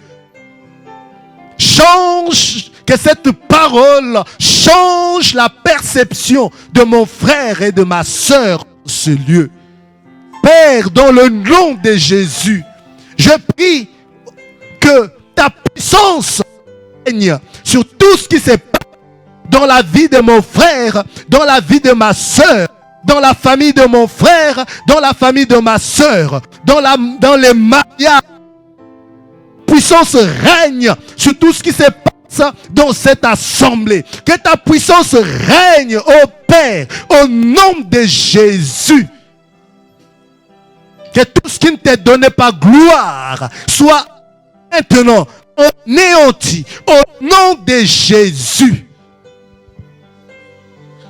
Change, que cette parole change la perception de mon frère et de ma soeur dans ce lieu. Père, dans le nom de Jésus, je prie que ta puissance règne sur tout ce qui se passe dans la vie de mon frère, dans la vie de ma soeur, dans la famille de mon frère, dans la famille de ma soeur, dans les mariages. Puissance règne sur tout ce qui se passe dans cette assemblée. Que ta puissance règne, ô Père, au nom de Jésus. Que tout ce qui ne te donnait pas gloire soit maintenant anéanti au nom de Jésus.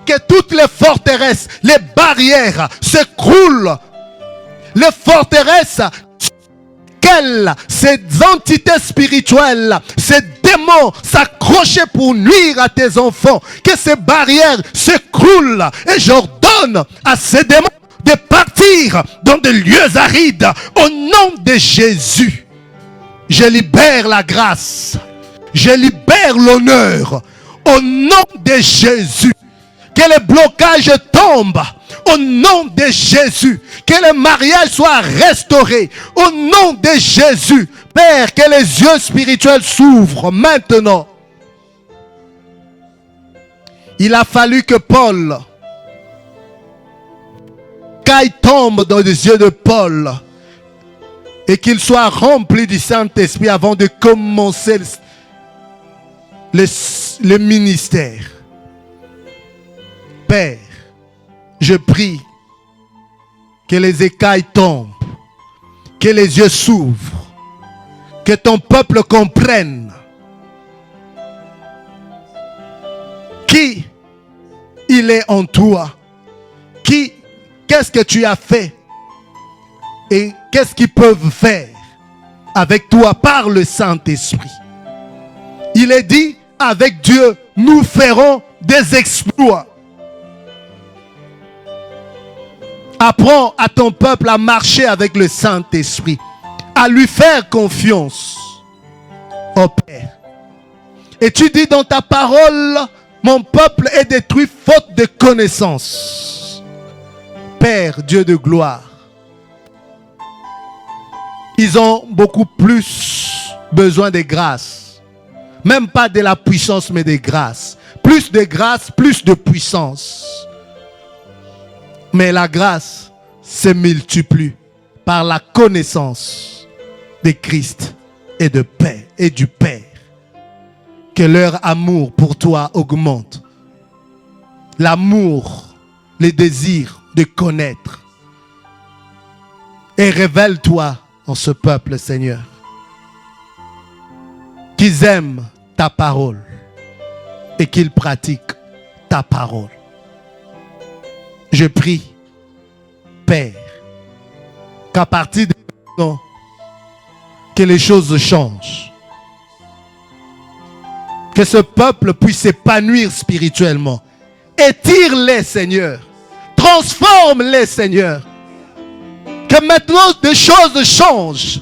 Que toutes les forteresses, les barrières s'écroulent. Les forteresses, ces entités spirituelles, ces démons s'accrochaient pour nuire à tes enfants. Que ces barrières s'écroulent. Et j'ordonne à ces démons de partir dans des lieux arides au nom de Jésus. Je libère la grâce. Je libère l'honneur au nom de Jésus. Que les blocages tombent au nom de Jésus. Que le mariage soit restauré au nom de Jésus. Père, que les yeux spirituels s'ouvrent maintenant. Il a fallu que Paul, qu'aille tombe dans les yeux de Paul et qu'il soit rempli du Saint-Esprit avant de commencer le ministère. Père, je prie que les écailles tombent, que les yeux s'ouvrent, que ton peuple comprenne qui il est en toi, qu'est-ce que tu as fait et qu'est-ce qu'ils peuvent faire avec toi par le Saint-Esprit. Il est dit, avec Dieu, nous ferons des exploits. Apprends à ton peuple à marcher avec le Saint-Esprit, à lui faire confiance, ô Père. Et tu dis dans ta parole, Mon peuple est détruit faute de connaissance. Père, Dieu de gloire, ils ont beaucoup plus besoin de grâce. Même pas de la puissance, mais de grâce. Plus de grâce, plus de puissance. Mais la grâce se multiplie par la connaissance de Christ et de Père et du Père. Que leur amour pour toi augmente. L'amour, le désir de connaître. Et révèle-toi en ce peuple, Seigneur. Qu'ils aiment ta parole et qu'ils pratiquent ta parole. Je prie, Père, qu'à partir de maintenant, que les choses changent. Que ce peuple puisse s'épanouir spirituellement. Étire-les, Seigneur. Transforme-les, Seigneur. Que maintenant des choses changent.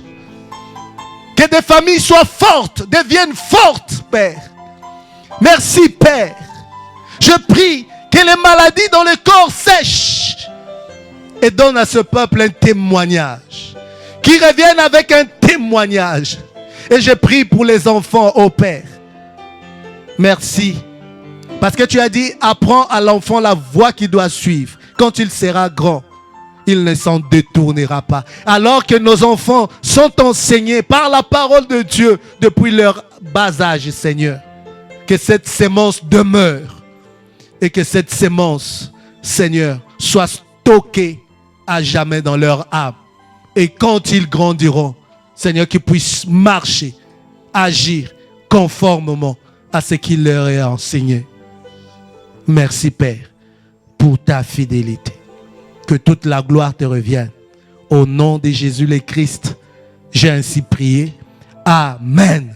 Que des familles soient fortes, deviennent fortes, Père. Merci, Père. Je prie que les maladies dans le corps sèchent et donne à ce peuple un témoignage. Qui revienne avec un témoignage. Et je prie pour les enfants, ô Père. Merci. Parce que tu as dit, apprends à l'enfant la voie qu'il doit suivre. Quand il sera grand, il ne s'en détournera pas. Alors que nos enfants sont enseignés par la parole de Dieu depuis leur bas âge, Seigneur. Que cette sémence demeure. Et que cette sémence, Seigneur, soit stockée à jamais dans leur âme. Et quand ils grandiront, Seigneur, qu'ils puissent marcher, agir conformément à ce qu'il leur est enseigné. Merci, Père, pour ta fidélité. Que toute la gloire te revienne. Au nom de Jésus le Christ, j'ai ainsi prié. Amen.